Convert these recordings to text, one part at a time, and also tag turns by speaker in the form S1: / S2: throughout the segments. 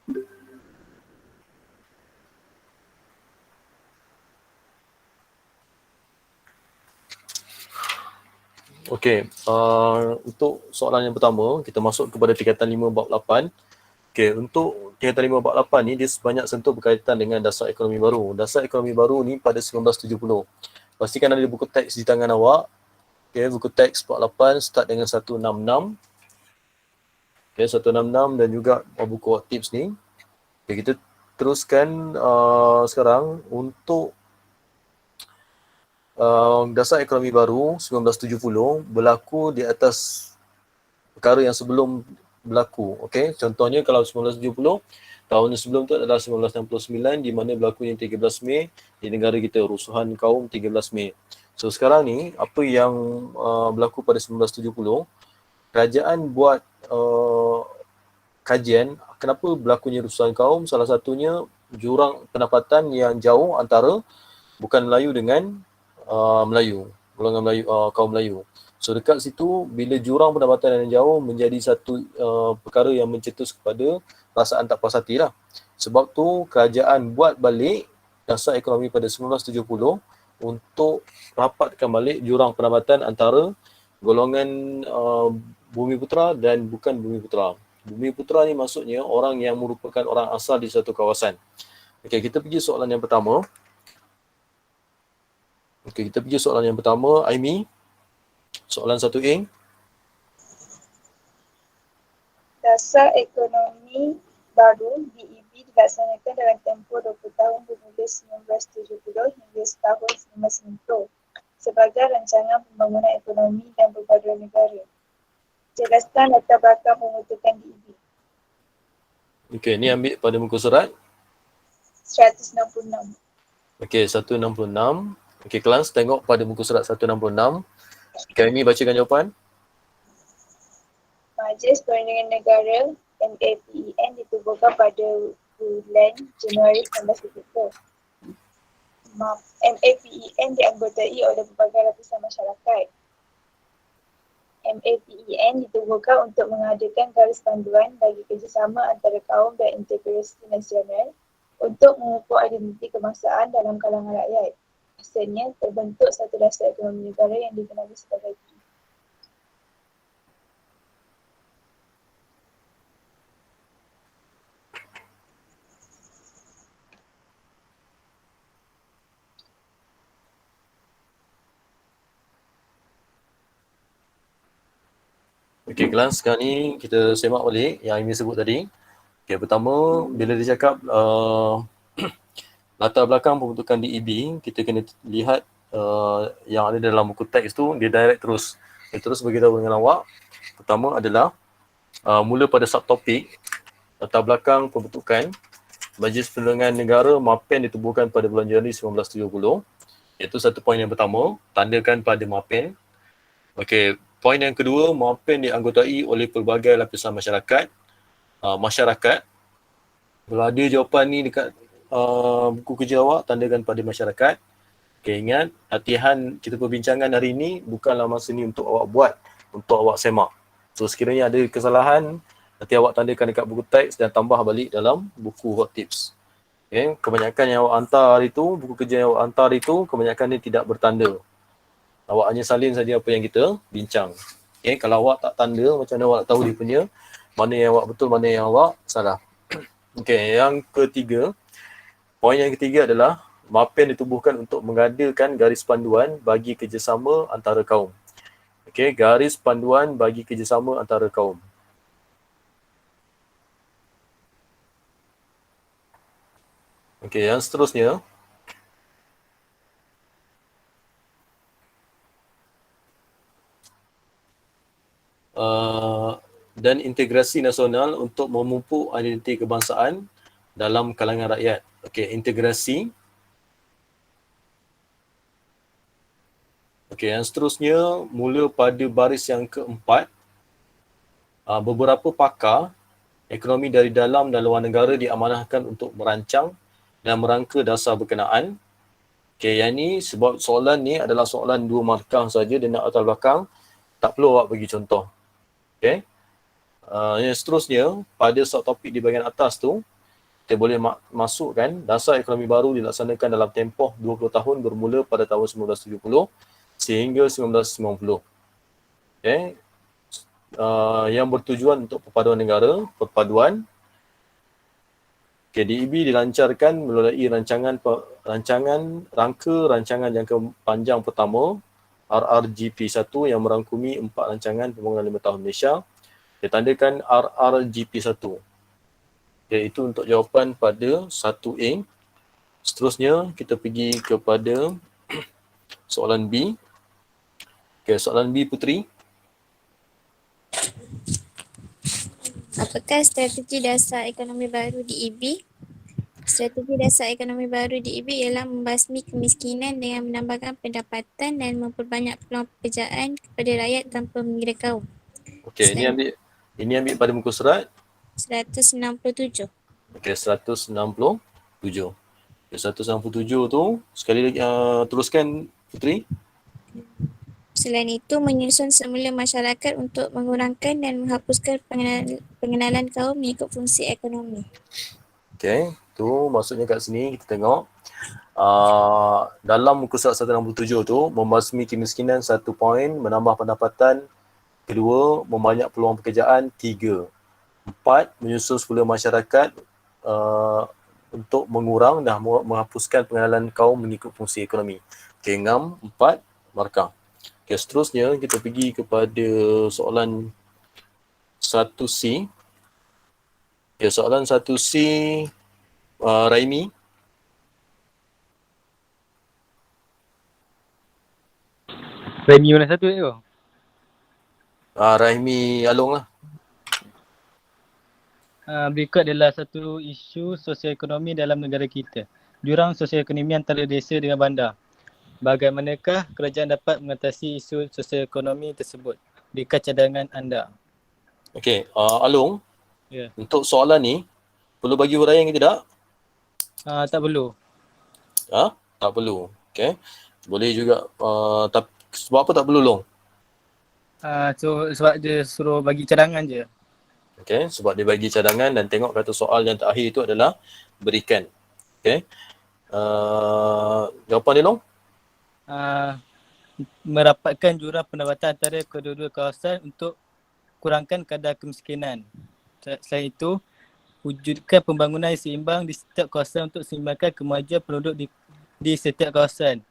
S1: Okey, untuk soalan yang pertama, kita masuk kepada tingkatan 5 bab 8. Okey, untuk tingkatan 5 bab 8 ni, dia sebanyak sentuh berkaitan dengan dasar ekonomi baru. Dasar ekonomi baru ni pada 1970. Pastikan ada buku teks di tangan awak. Okey, buku teks bab 8 start dengan 166. Okey, 166 dan juga buku work tips ni. Okey, kita teruskan sekarang untuk dasar ekonomi baru 1970 berlaku di atas perkara yang sebelum berlaku. Okey, contohnya kalau 1970, tahun sebelum tu adalah 1969 di mana berlakunya 13 Mei di negara kita, rusuhan kaum 13 Mei. So sekarang ni apa yang berlaku pada 1970, kerajaan buat kajian kenapa berlakunya rusuhan kaum. Salah satunya jurang pendapatan yang jauh antara bukan Melayu dengan Melayu, golongan Melayu, kaum Melayu. So dekat situ, bila jurang pendapatan yang jauh menjadi satu perkara yang mencetus kepada perasaan tak puas hati lah. Sebab tu kerajaan buat balik dasar ekonomi pada 1970 untuk rapatkan balik jurang pendapatan antara golongan Bumi Putera dan bukan Bumi Putera. Bumi Putera ni maksudnya orang yang merupakan orang asal di satu kawasan. Okey, kita pergi soalan yang pertama. Okey, kita pergi soalan yang pertama. Aimi, soalan 1A.
S2: Dasar ekonomi baru DEB dilaksanakan dalam tempoh 20 tahun bermula 1970 hingga setahun 1990 sebagai rancangan pembangunan ekonomi dan perpaduan negara. Jelaskan latar belakang pembentukan DEB.
S1: Okey, ni ambil pada muka surat
S2: 166.
S1: Okey, 166. Okey, kelas tengok pada muka surat 166. Okey, Aimi bacakan jawapan.
S2: Majlis Perundingan Negara MAPEN ditubuhkan pada bulan Januari 1970. MAPEN dianggotai oleh pelbagai lapisan masyarakat. MAPEN ditubuhkan untuk mengadakan garis panduan bagi kerjasama antara kaum dan integrasi nasional untuk memupuk identiti kebangsaan dalam kalangan rakyat. Hasilnya, terbentuk satu dasar ekonomi negara yang dikenali sebagai DEB.
S1: Okey, kelas sekarang ni kita semak balik yang Aimi sebut tadi. Okey, pertama bila dia cakap latar belakang pembentukan DEB, kita kena lihat yang ada dalam buku teks tu, dia direct terus. Dia terus beritahu dengan awak. Pertama adalah mula pada subtopik latar belakang pembentukan Majlis Perundingan Negara MAPEN ditubuhkan pada bulan Januari 1970. Iaitu satu poin yang pertama, tandakan pada MAPEN. Okey, poin yang kedua, MAPEN dianggotai oleh pelbagai lapisan masyarakat. Kalau ada jawapan ni dekat buku kerja awak, tandakan pada masyarakat. Okey, ingat, latihan kita perbincangan hari ini bukanlah masa ni untuk awak buat, untuk awak semak. So sekiranya ada kesalahan, nanti awak tandakan dekat buku teks dan tambah balik dalam buku hot tips. Okay. Kebanyakan yang awak hantar itu, buku kerja yang awak hantar itu, kebanyakan dia tidak bertanda. Awak hanya salin saja apa yang kita bincang. Okay. Kalau awak tak tanda, macam mana awak tahu dia punya, mana yang awak betul, mana yang awak salah. Okay. Yang ketiga, poin yang ketiga adalah MAPEN ditubuhkan untuk mengadakan garis panduan bagi kerjasama antara kaum. Okay. Garis panduan bagi kerjasama antara kaum. Okey, yang seterusnya. Dan integrasi nasional untuk memupuk identiti kebangsaan dalam kalangan rakyat. Okey, integrasi. Okey, yang seterusnya mula pada baris yang keempat. Beberapa pakar ekonomi dari dalam dan luar negara diamanahkan untuk merancang dan merangka dasar berkenaan. Okey, yang ni sebab soalan ni adalah soalan 2 markah saja, dia nak latar belakang, tak perlu awak bagi contoh. Okey. Yang seterusnya pada subtopik di bahagian atas tu, kita boleh masukkan dasar ekonomi baru dilaksanakan dalam tempoh 20 tahun bermula pada tahun 1970 sehingga 1990. Okay. Yang bertujuan untuk perpaduan negara, perpaduan. DEB dilancarkan melalui rancangan jangka panjang pertama RRGP1 yang merangkumi 4 rancangan pembangunan 5 tahun Malaysia. Ditandakan RRGP1. Iaitu untuk jawapan pada 1A. Seterusnya kita pergi kepada soalan B. Okay, soalan B, Puteri.
S3: Apakah strategi dasar ekonomi baru DEB? Strategi dasar ekonomi baru DEB ialah membasmi kemiskinan dengan menambahkan pendapatan dan memperbanyak peluang pekerjaan kepada rakyat tanpa mengira kaum.
S1: Okey, ini ambil pada muka surat
S3: 167.
S1: Okey, 167. Okay, 167 tu sekali lagi teruskan, Puteri.
S3: Selain itu, menyusun semula masyarakat untuk mengurangkan dan menghapuskan pengenalan kaum mengikut fungsi ekonomi.
S1: Okey, tu maksudnya kat sini kita tengok dalam muka surat 167 tu, membasmi kemiskinan 1 poin, menambah pendapatan 2, membanyak peluang pekerjaan 3, 4, menyusun semula masyarakat untuk mengurang dan menghapuskan pengenalan kaum mengikut fungsi ekonomi. Okey, 6, 4, markah. Okey, seterusnya kita pergi kepada soalan 1C. Okey, soalan 1C, Raimi.
S4: Raimi mana satu tu?
S1: Raimi Along lah.
S4: Berikut adalah satu isu sosioekonomi dalam negara kita. Jurang sosioekonomi antara desa dengan bandar. Bagaimanakah kerajaan dapat mengatasi isu sosioekonomi tersebut? Berikan cadangan anda.
S1: Okey, Along.
S4: Ya.
S1: Untuk soalan ni, perlu bagi huraian ke tidak?
S4: Tak perlu.
S1: Tak perlu. Okey. Boleh juga, sebab apa tak perlu, Long?
S4: Sebab dia suruh bagi cadangan je.
S1: Okey, sebab dia bagi cadangan dan tengok kata soal yang terakhir itu adalah berikan. Okey. Jawapan dia, Long?
S4: Merapatkan jurang pendapatan antara kedua-dua kawasan untuk kurangkan kadar kemiskinan. Selain itu, wujudkan pembangunan yang seimbang di setiap kawasan untuk seimbangkan kemajuan penduduk di setiap kawasan.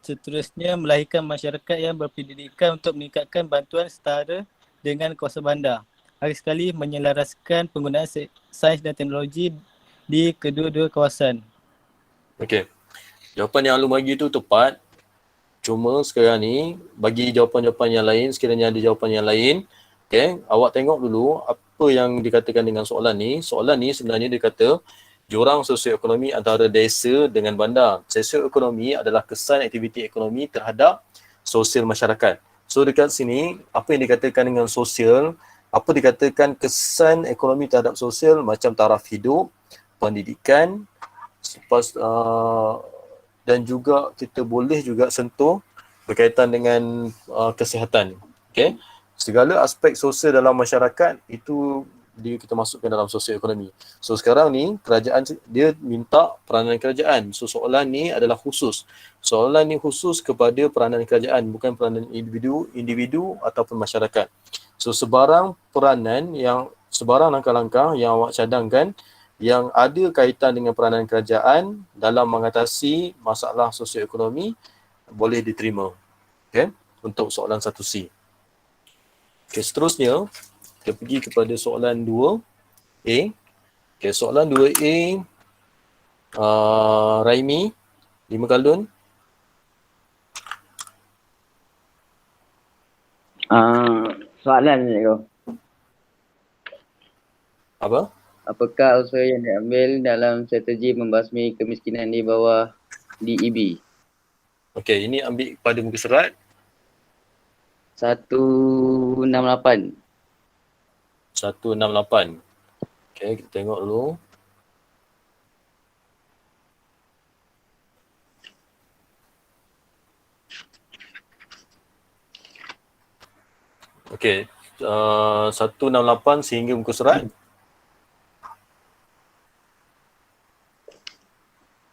S4: Seterusnya, melahirkan masyarakat yang berpendidikan untuk meningkatkan bantuan setara dengan kawasan bandar. Hari sekali menyelaraskan penggunaan sains dan teknologi di kedua-dua kawasan.
S1: Okey. Jawapan yang Alung bagi tu tepat. Cuma sekarang ni bagi jawapan-jawapan yang lain, sekiranya ada jawapan yang lain, okey, awak tengok dulu apa yang dikatakan dengan soalan ni. Soalan ni sebenarnya dia kata jurang sosioekonomi antara desa dengan bandar. Sosioekonomi adalah kesan aktiviti ekonomi terhadap sosial masyarakat. So dekat sini apa yang dikatakan dengan sosial, apa dikatakan kesan ekonomi terhadap sosial macam taraf hidup, pendidikan, dan juga kita boleh juga sentuh berkaitan dengan kesihatan. Okay? Segala aspek sosial dalam masyarakat itu kita masukkan dalam sosioekonomi. So sekarang ni kerajaan dia minta peranan kerajaan. So soalan ni adalah khusus. Soalan ni khusus kepada peranan kerajaan, bukan peranan individu ataupun masyarakat. So sebarang langkah-langkah yang awak cadangkan yang ada kaitan dengan peranan kerajaan dalam mengatasi masalah sosioekonomi boleh diterima. Okay? Untuk soalan 1C. Okay, seterusnya kita pergi kepada soalan 2A. Okay, soalan 2A, Raimi, 5 galon.
S5: Soalan ni tu.
S1: Apa?
S5: Apakah usaha yang diambil dalam strategi membasmi kemiskinan di bawah DEB?
S1: Okey, ini ambil pada muka surat
S5: 168.
S1: 168. Okey, kita tengok dulu. Okey, 168 sehingga muka surat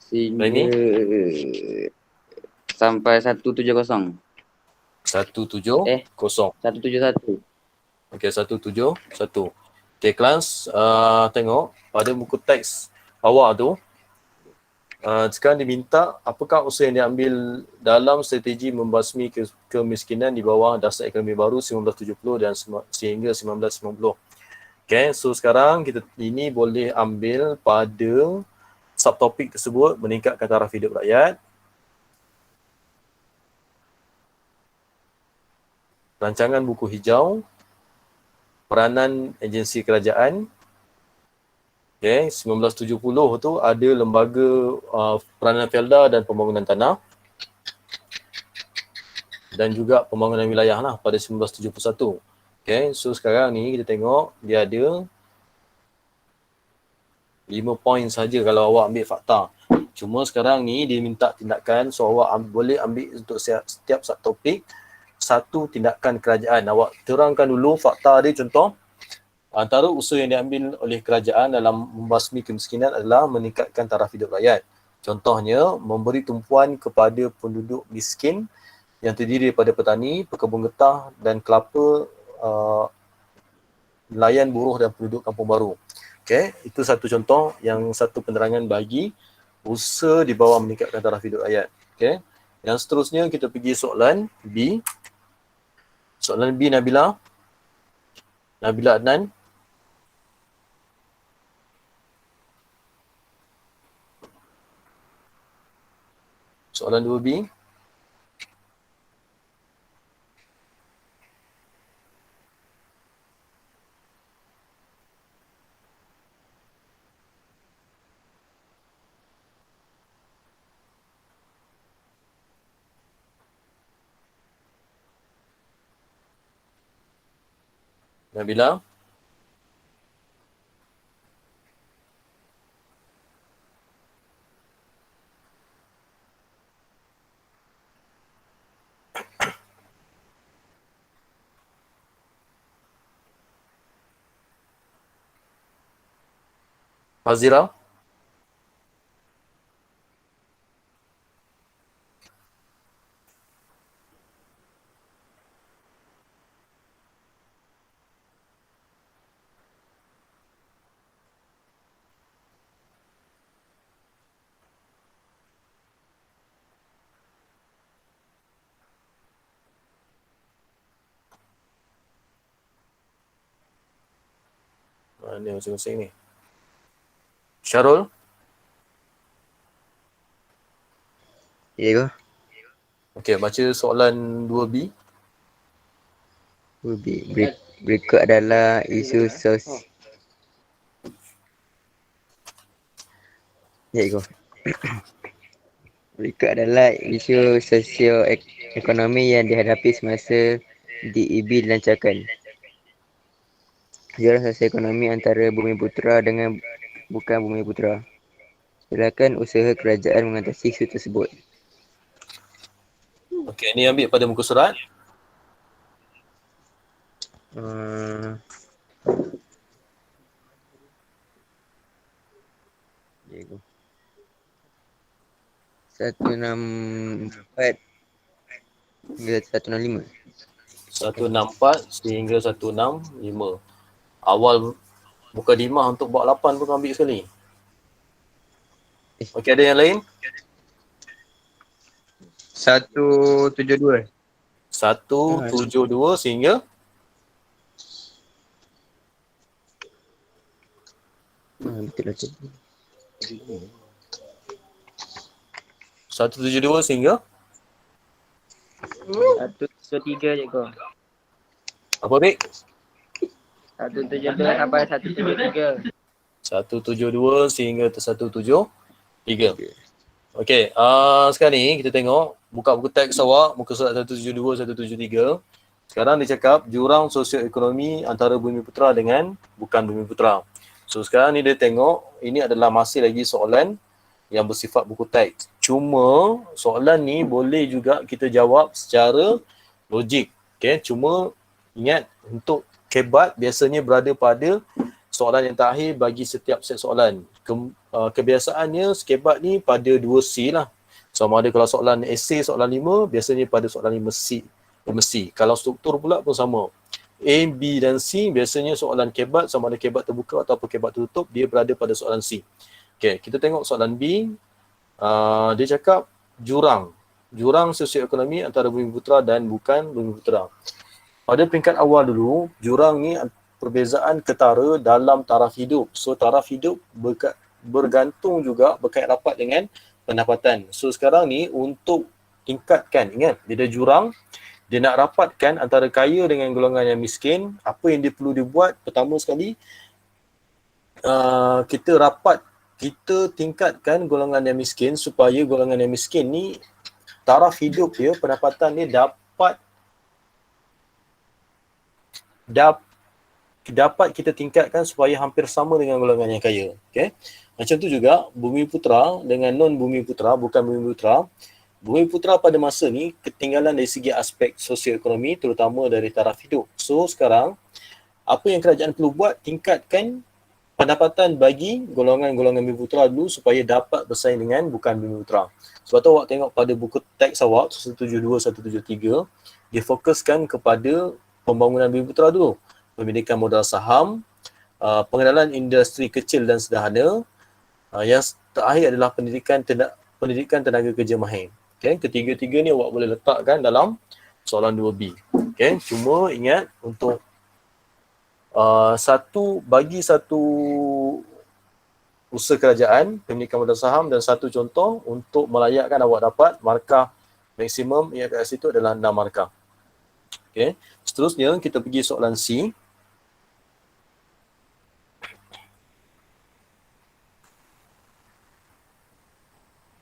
S5: Sehingga sampai 170.
S1: 170.
S5: 171.
S1: Okey, 171. Okey, kelas tengok pada buku teks awal tu. Sekarang diminta apakah usaha yang diambil dalam strategi membasmi kemiskinan di bawah dasar ekonomi baru 1970 dan sehingga 1990. Okay, so sekarang kita ini boleh ambil pada subtopik tersebut, meningkatkan taraf hidup rakyat, rancangan buku hijau, peranan agensi kerajaan. Okay, 1970 tu ada lembaga peranan Felda dan pembangunan tanah dan juga pembangunan wilayah lah pada 1971. Okay, so sekarang ni kita tengok dia ada 5 poin saja kalau awak ambil fakta. Cuma sekarang ni dia minta tindakan, so awak boleh ambil untuk setiap subtopik satu tindakan kerajaan. Awak terangkan dulu fakta dia. Contoh, antara usaha yang diambil oleh kerajaan dalam membasmi kemiskinan adalah meningkatkan taraf hidup rakyat. Contohnya, memberi tumpuan kepada penduduk miskin yang terdiri daripada petani, pekebun getah dan kelapa, nelayan, buruh dan penduduk kampung baru. Okay, itu satu contoh, yang satu penerangan bagi usaha di bawah meningkatkan taraf hidup rakyat. Okay, yang seterusnya kita pergi soalan B. Soalan B, Nabila Adnan. Soalan 2B. Nabila. Fazira. Ni masing-masing ni. Syarul.
S6: Ya ke?
S1: Okey, baca soalan 2B.
S6: Berikut adalah isu Berikut adalah isu sosioekonomi yang dihadapi semasa DEB dilancarkan. Jurang sosioekonomi antara Bumiputera dengan bukan Bumiputera. Silakan usaha kerajaan mengatasi isu tersebut.
S1: Okey, ni ambil pada muka surat.
S6: Ya ke? 164 hingga 165.
S1: 164 sehingga 165. Awal buka dimah untuk bab 8 pun kau ambil sekali. Okey, ada yang lain?
S6: 172.
S1: 172 sehingga
S6: Betul lah tu.
S1: 172 sehingga
S5: 173 je kau.
S1: apa, Bik?
S5: 172 sampai 173.
S1: 172 sehingga 173. Okey, sekarang ni kita tengok buka buku teks awak, muka surat 172, 173. Sekarang dia cakap jurang sosioekonomi antara Bumiputera dengan bukan Bumiputera. So sekarang ni dia tengok, ini adalah masih lagi soalan yang bersifat buku teks. Cuma soalan ni boleh juga kita jawab secara logik. Okay? Cuma ingat, untuk kebat biasanya berada pada soalan yang terakhir bagi setiap set soalan. Kebiasaannya skebat ni pada 2C lah. Sama ada kalau soalan esei soalan 5, biasanya pada soalan 5C. Mesti. Kalau struktur pula pun sama. A, B dan C biasanya soalan kebat, sama ada kebat terbuka ataupun kebat tertutup, dia berada pada soalan C. Okay, kita tengok soalan B. Dia cakap jurang. Jurang sosioekonomi antara Bumiputera dan bukan Bumiputera. Pada peringkat awal dulu, jurang ni perbezaan ketara dalam taraf hidup. So taraf hidup bergantung juga berkait rapat dengan pendapatan. So sekarang ni untuk tingkatkan, ingat bila jurang dia nak rapatkan antara kaya dengan golongan yang miskin, apa yang dia perlu dibuat? Pertama sekali kita tingkatkan golongan yang miskin supaya golongan yang miskin ni taraf hidup dia, pendapatan dia dapat kita tingkatkan supaya hampir sama dengan golongan yang kaya. Okay? Macam tu juga Bumiputera dengan non-Bumiputera, bukan Bumiputera. Bumiputera pada masa ni ketinggalan dari segi aspek sosioekonomi, terutama dari taraf hidup. So sekarang, apa yang kerajaan perlu buat, tingkatkan pendapatan bagi golongan-golongan Bumiputera dulu supaya dapat bersaing dengan bukan Bumiputera. Sebab tu awak tengok pada buku teks awak 172, 173, dia fokuskan kepada pembangunan Bumiputera dulu. Pendidikan modal saham, pengenalan industri kecil dan sederhana, yang terakhir adalah pendidikan tenaga kerja mahir. Okay? Ketiga-tiga ni awak boleh letakkan dalam soalan 2B. Okay? Cuma ingat untuk satu usaha kerajaan, pendidikan modal saham dan satu contoh untuk melayakkan awak dapat markah maksimum yang kat situ adalah 6 markah. Okay? Seterusnya kita pergi soalan C.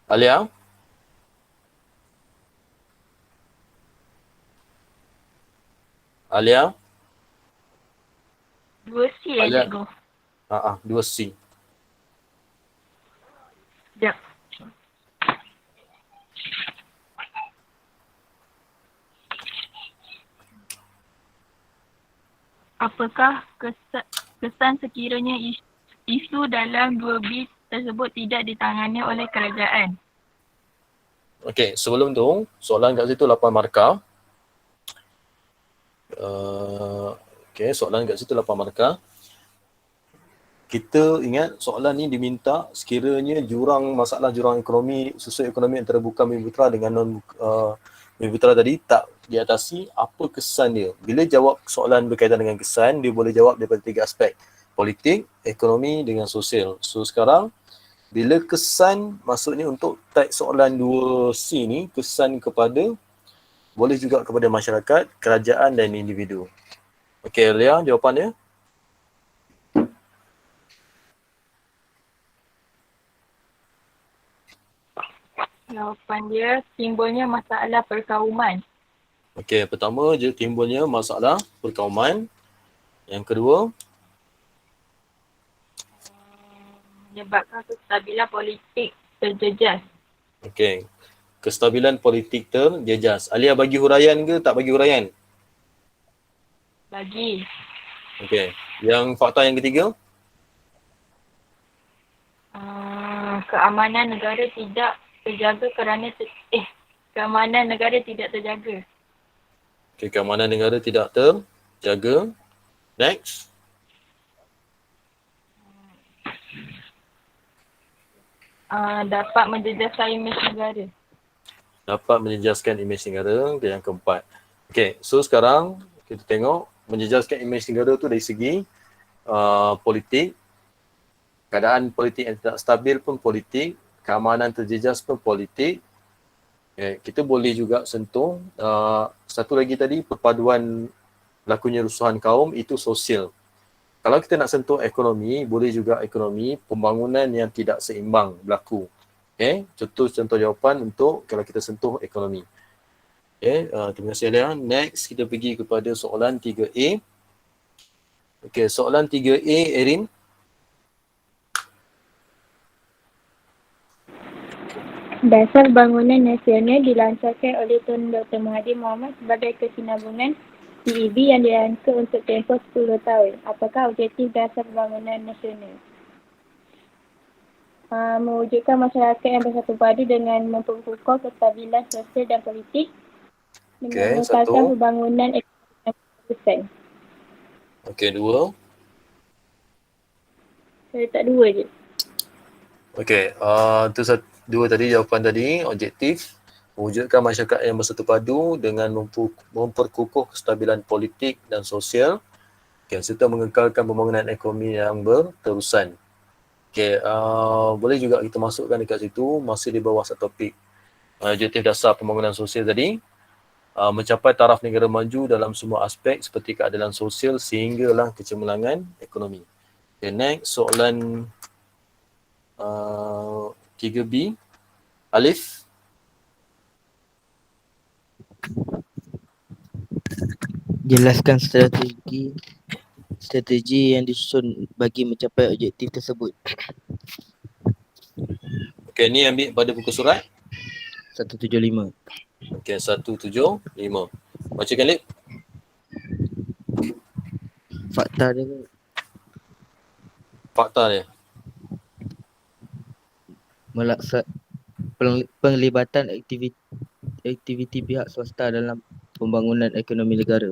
S1: Alia? Alia?
S7: 2C
S1: Alia.
S7: cikgu.
S1: 2C.
S7: Sekejap. Apakah kesan sekiranya isu dalam 2B tersebut tidak ditangani oleh kerajaan?
S1: Okey, sebelum tu, soalan kat situ 8 markah. Okey, soalan kat situ 8 markah. Kita ingat soalan ni diminta sekiranya masalah jurang ekonomi, sosioekonomi antara bukan Bumiputera dengan non Bumiputera tadi tak diatasi, apa kesan dia? Bila jawab soalan berkaitan dengan kesan, dia boleh jawab daripada 3 aspek. Politik, ekonomi dengan sosial. So sekarang, bila kesan, maksudnya untuk teks soalan 2C ni, kesan kepada, boleh juga kepada masyarakat, kerajaan dan individu. Okey, Lia, jawapan dia?
S7: Jawapan dia timbulnya masalah perkauman.
S1: Okey, pertama je timbulnya masalah perkauman. Yang kedua,
S7: Menyebabkan kestabilan politik terjejas.
S1: okey, kestabilan politik terjejas. Alia bagi huraian ke tak bagi huraian?
S7: Bagi
S1: Okey, yang fakta yang ketiga?
S7: keamanan negara tidak terjaga kerana keamanan negara tidak terjaga.
S1: Okey, keamanan negara tidak terjaga. Next.
S7: Dapat menjejaskan imej negara.
S1: Dapat menjejaskan imej negara. Okay, yang keempat. Okey, so sekarang kita tengok menjejaskan imej negara tu dari segi politik. Keadaan politik yang tidak stabil pun politik. Keamanan terjejas pun politik. Okay, kita boleh juga sentuh satu lagi tadi, perpaduan berlakunya rusuhan kaum, itu sosial. Kalau kita nak sentuh ekonomi, boleh juga ekonomi, pembangunan yang tidak seimbang berlaku. Okay, contoh jawapan untuk kalau kita sentuh ekonomi. Okay, terima kasih Alia. Next, kita pergi kepada soalan 3A. Okay, soalan 3A, Erin.
S2: Dasar Bangunan Nasional dilancarkan oleh Tun Dr. Mahathir Mohamad sebagai kesinambungan
S7: DEB yang dirangka untuk tempoh 10 tahun. Apakah objektif dasar pembangunan nasional? Mewujudkan masyarakat yang bersatu padu dengan memperkukuh kestabilan sosial dan politik dengan mengekalkan
S1: satu.
S7: pembangunan ekonomi yang berkelanjutan.
S1: Okey, dua.
S7: Saya letak dua je.
S1: Okey, tu dua tadi, jawapan tadi, objektif mewujudkan masyarakat yang bersatu padu dengan memperkukuh kestabilan politik dan sosial, serta mengekalkan pembangunan ekonomi yang berterusan. Okey, boleh juga kita masukkan dekat situ, masih di bawah satu topik objektif dasar pembangunan sosial tadi, mencapai taraf negara maju dalam semua aspek seperti keadilan sosial sehinggalah kecemerlangan ekonomi. Okay, next, soalan 3B. Alif.
S6: Jelaskan strategi yang disusun bagi mencapai objektif tersebut.
S1: Okey, ni ambil pada buku surat
S6: 175.
S1: Okey, 175. Bacakan, Lip.
S6: Fakta dia
S1: Fakta dia.
S6: penglibatan aktiviti pihak swasta dalam pembangunan ekonomi negara.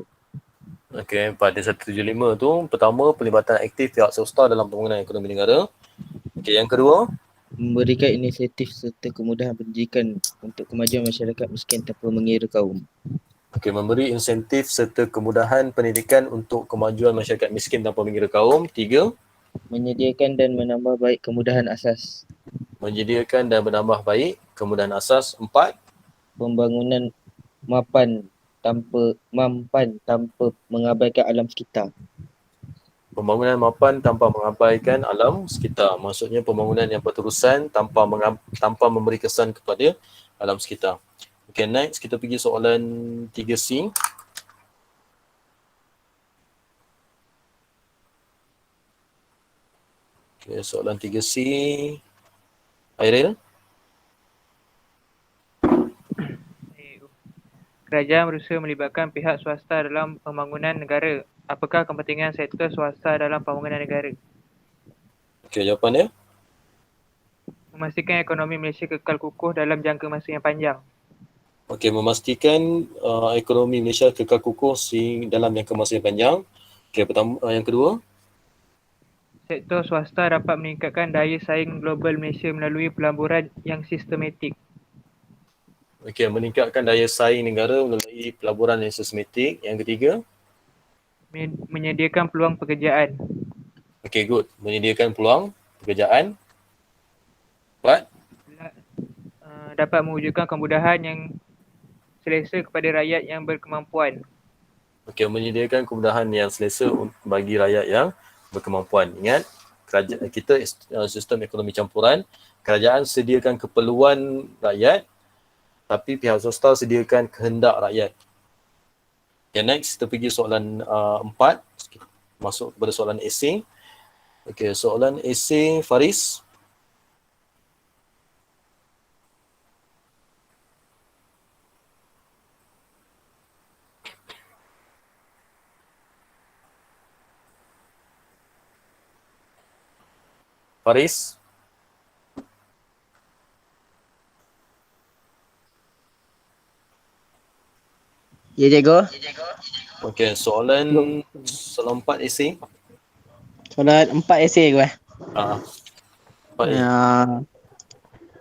S1: Okey, pada 175 tu, pertama, pelibatan aktif pihak swasta dalam pembangunan ekonomi negara. Okey, yang kedua,
S6: Memberikan inisiatif serta kemudahan pendidikan untuk kemajuan masyarakat miskin tanpa mengira kaum.
S1: okey, memberi insentif serta kemudahan pendidikan untuk kemajuan masyarakat miskin tanpa mengira kaum. Tiga,
S6: Menyediakan dan menambah baik kemudahan asas.
S1: menyediakan dan menambah baik kemudahan asas. Empat,
S6: Pembangunan mampan tanpa mengabaikan alam sekitar.
S1: pembangunan mapan tanpa mengabaikan alam sekitar. Maksudnya pembangunan yang berterusan tanpa memberi kesan kepada alam sekitar. Okay, next kita pergi soalan 3C. Okay, soalan 3C. Airil.
S8: Kerajaan berusaha melibatkan pihak swasta dalam pembangunan negara. Apakah kepentingan sektor swasta dalam pembangunan negara?
S1: Okay, jawapan dia?
S8: Memastikan ekonomi Malaysia kekal kukuh dalam jangka masa yang panjang.
S1: Okey, memastikan ekonomi Malaysia kekal kukuh dalam jangka masa yang panjang. Okey, pertama, yang kedua,
S8: Sektor swasta dapat meningkatkan daya saing global Malaysia melalui pelaburan yang sistematik.
S1: okey, meningkatkan daya saing negara melalui pelaburan yang sistematik. Yang ketiga,
S8: Menyediakan peluang pekerjaan.
S1: okey, good. Menyediakan peluang pekerjaan. Empat,
S8: Dapat mewujudkan kemudahan yang selesa kepada rakyat yang berkemampuan.
S1: okey, menyediakan kemudahan yang selesa bagi rakyat yang berkemampuan. Ingat, kerajaan kita sistem ekonomi campuran. Kerajaan sediakan keperluan rakyat, tapi pihak swasta sediakan kehendak rakyat. Okay, next kita pergi soalan 4. Masuk kepada soalan esei. Okay, soalan esei Faris. Faris.
S6: Ya, cikgu.
S1: Okey, soalan 4 esei.
S9: Soalan 4 esei gue.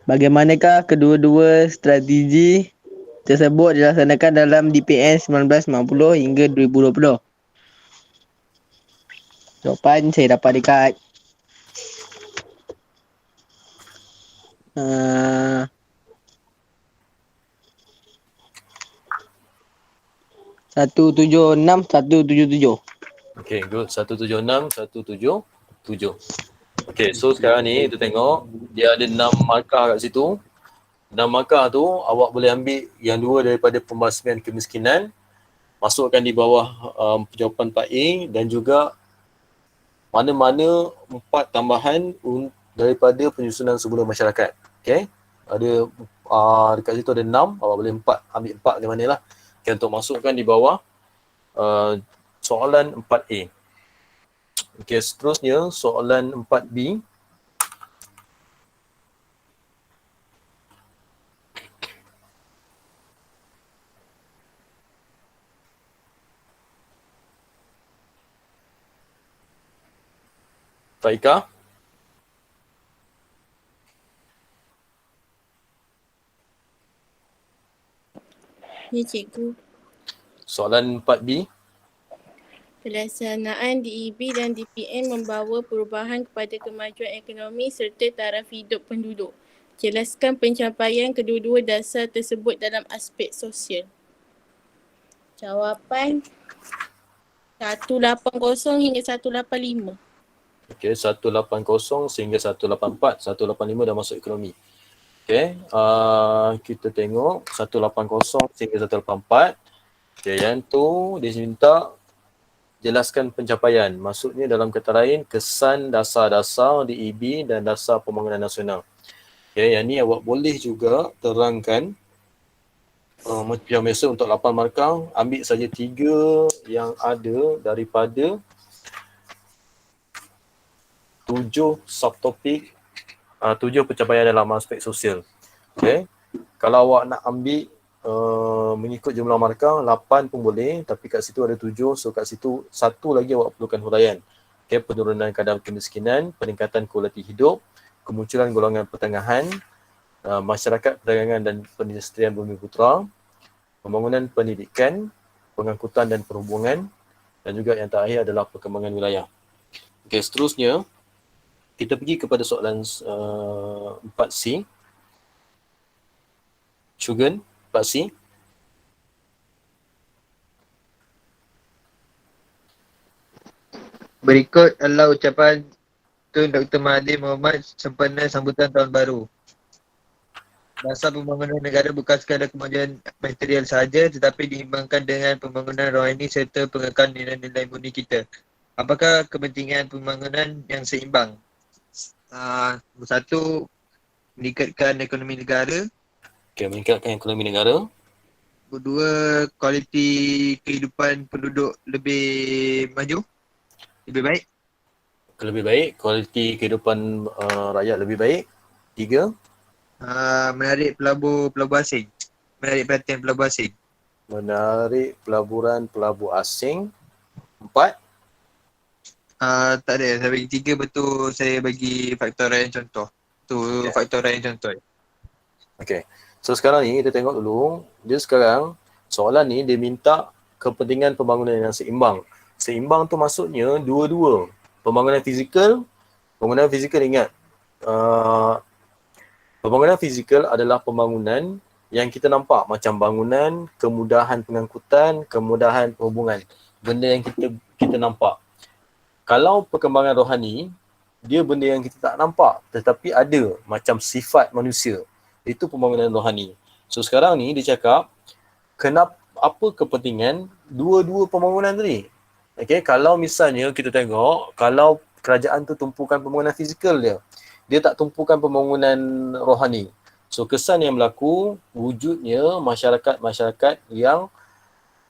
S9: Bagaimanakah kedua-dua strategi tersebut dilaksanakan dalam DPN 1990 hingga 2020? Jawapan saya dapat dekat satu tujuh enam.
S1: Okay, good. 176, 177. Okay, so sekarang ni kita tengok dia ada 6 markah kat situ. 6 markah tu awak boleh ambil yang 2 daripada pembasmian kemiskinan, masukkan di bawah jawapan 4A, dan juga mana-mana 4 tambahan daripada penyusunan semula masyarakat. Okay, ada dekat situ ada 6, awak boleh ambil 4 di mana lah. Okay, untuk masukkan di bawah soalan 4A. Okey, seterusnya soalan 4B. Taika?
S10: Ya, cikgu.
S1: Soalan 4B.
S10: Pelaksanaan DEB dan DPN membawa perubahan kepada kemajuan ekonomi serta taraf hidup penduduk. Jelaskan pencapaian kedua-dua dasar tersebut dalam aspek sosial. Jawapan 180 hingga 185.
S1: Okey, 180 sehingga 184. 185 dah masuk ekonomi. Okey, kita tengok 180 sehingga 184. Okey, yang tu dia minta jelaskan pencapaian. Maksudnya dalam kata lain, kesan dasar-dasar DEB dan dasar pembangunan nasional. Okey, yang ni awak boleh juga terangkan macam biasa untuk 8 markah, ambil saja 3 yang ada daripada 7 subtopik, 7 pencapaian dalam aspek sosial. Okay. Kalau awak nak ambil mengikut jumlah markah, 8 pun boleh, tapi kat situ ada 7, so kat situ satu lagi awak perlukan huraian. Okay. Penurunan kadar kemiskinan, peningkatan kualiti hidup, kemunculan golongan pertengahan, masyarakat perdagangan dan perindustrian Bumiputera, pembangunan pendidikan, pengangkutan dan perhubungan, dan juga yang terakhir adalah perkembangan wilayah. Okay, seterusnya kita pergi kepada soalan 4C. Shugen, 4C.
S11: Berikut adalah ucapan Tun Dr. Mahathir Mohamad sempena sambutan Tahun Baru. Dasar pembangunan negara bukan sekadar kemajuan material sahaja, tetapi diimbangkan dengan pembangunan rohani serta pengekal nilai-nilai murni kita. Apakah kepentingan pembangunan yang seimbang? Nombor 1, meningkatkan ekonomi negara.
S1: Okay, meningkatkan ekonomi negara.
S11: Nombor 2, kualiti kehidupan penduduk lebih maju, lebih baik.
S1: Lebih baik, kualiti kehidupan rakyat lebih baik. 3,
S11: menarik pelabur asing. Menarik perhatian pelabur asing.
S1: menarik pelabur asing. 4,
S11: Tak ada, saya bagi 3 betul, saya bagi faktoraian contoh. Tu okay. Faktoraian contoh.
S1: Okay. So sekarang ni kita tengok dulu, dia sekarang soalan ni dia minta kepentingan pembangunan yang seimbang. Seimbang tu maksudnya dua-dua. Pembangunan fizikal ingat. Pembangunan fizikal adalah pembangunan yang kita nampak macam bangunan, kemudahan pengangkutan, kemudahan perhubungan. Benda yang kita nampak. Kalau perkembangan rohani, dia benda yang kita tak nampak tetapi ada macam sifat manusia. Itu pembangunan rohani. So sekarang ni dia cakap, apa kepentingan dua-dua pembangunan tadi? Okay, kalau misalnya kita tengok, kalau kerajaan tu tumpukan pembangunan fizikal dia tak tumpukan pembangunan rohani. So kesan yang berlaku, wujudnya masyarakat-masyarakat yang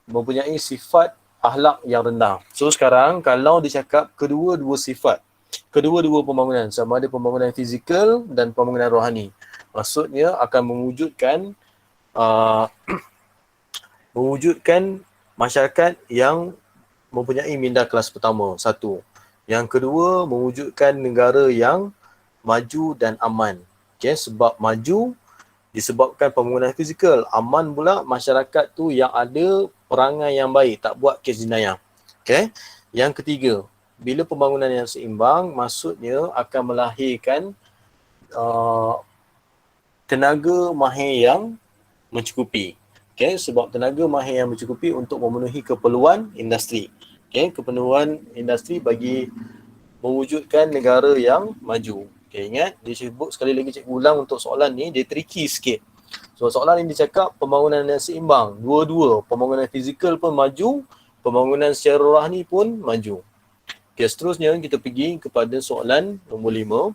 S1: mempunyai sifat akhlak yang rendah. So sekarang kalau dia cakap kedua-dua sifat, kedua-dua pembangunan, sama ada pembangunan fizikal dan pembangunan rohani, maksudnya akan mewujudkan masyarakat yang mempunyai minda kelas pertama, satu. Yang kedua, mewujudkan negara yang maju dan aman. Okay, sebab maju disebabkan pembangunan fizikal, aman pula masyarakat tu yang ada perangai yang baik, tak buat kes jenayah. Okay. Yang ketiga, bila pembangunan yang seimbang, maksudnya akan melahirkan tenaga mahir yang mencukupi. Okay, sebab tenaga mahir yang mencukupi untuk memenuhi keperluan industri. Okay, keperluan industri bagi mewujudkan negara yang maju. Okay, ingat, dia sebut sekali lagi cikgu ulang untuk soalan ni, dia tricky sikit. So soalan ni dia cakap pembangunan yang seimbang, dua-dua, pembangunan fizikal pun maju, pembangunan secara rohani pun maju. Okay, seterusnya kita pergi kepada soalan nombor 5.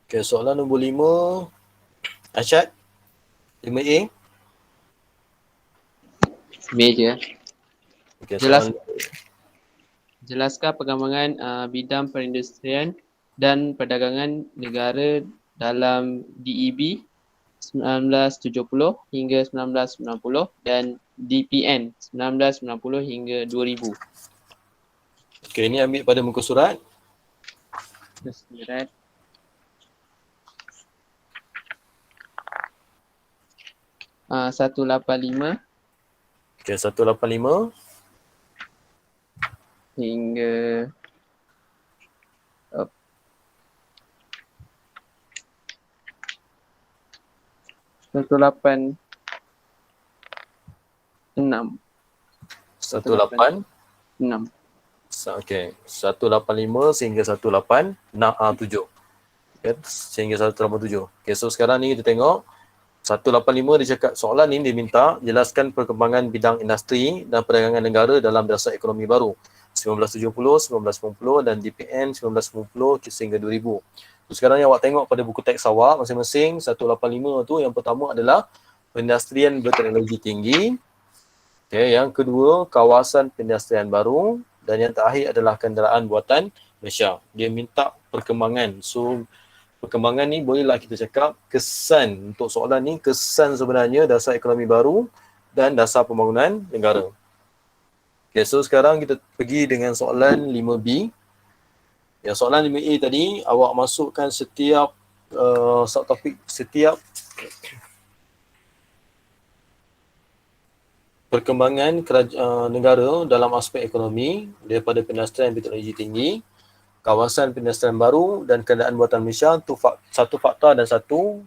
S1: Okay, soalan nombor 5, Asyad, 5A.
S12: Meja.
S1: Okey,
S12: Jelas,
S1: soalan
S12: jelaskan perkembangan bidang perindustrian dan perdagangan negara dalam DEB 1970 hingga 1990 dan DPN 1990 hingga 2000.
S1: okey, ini ambil pada muka surat.
S12: Surat 185
S1: Okey, 185
S12: hingga satu lapan 6.
S1: 186. Okey, 185 sehingga 187. Okay, sehingga 187. Okey, so sekarang ni kita tengok 185 dia cakap soalan ni dia minta jelaskan perkembangan bidang industri dan perdagangan negara dalam dasar ekonomi baru 1970, 1990 dan DPN 1990 sehingga 2000. So sekarang yang awak tengok pada buku teks awak masing-masing 185 tu yang pertama adalah perindustrian berteknologi tinggi. Okay, yang kedua kawasan perindustrian baru dan yang terakhir adalah kenderaan buatan Malaysia. Dia minta perkembangan. So perkembangan ni bolehlah kita cakap kesan untuk soalan ni, kesan sebenarnya dasar ekonomi baru dan dasar pembangunan negara. Okay, so sekarang kita pergi dengan soalan 5B. Ya, soalan 5A tadi awak masukkan setiap subtopik, setiap perkembangan negara dalam aspek ekonomi daripada perindustrian berteknologi tinggi, kawasan perindustrian baru dan kenderaan buatan Malaysia tu satu fakta dan satu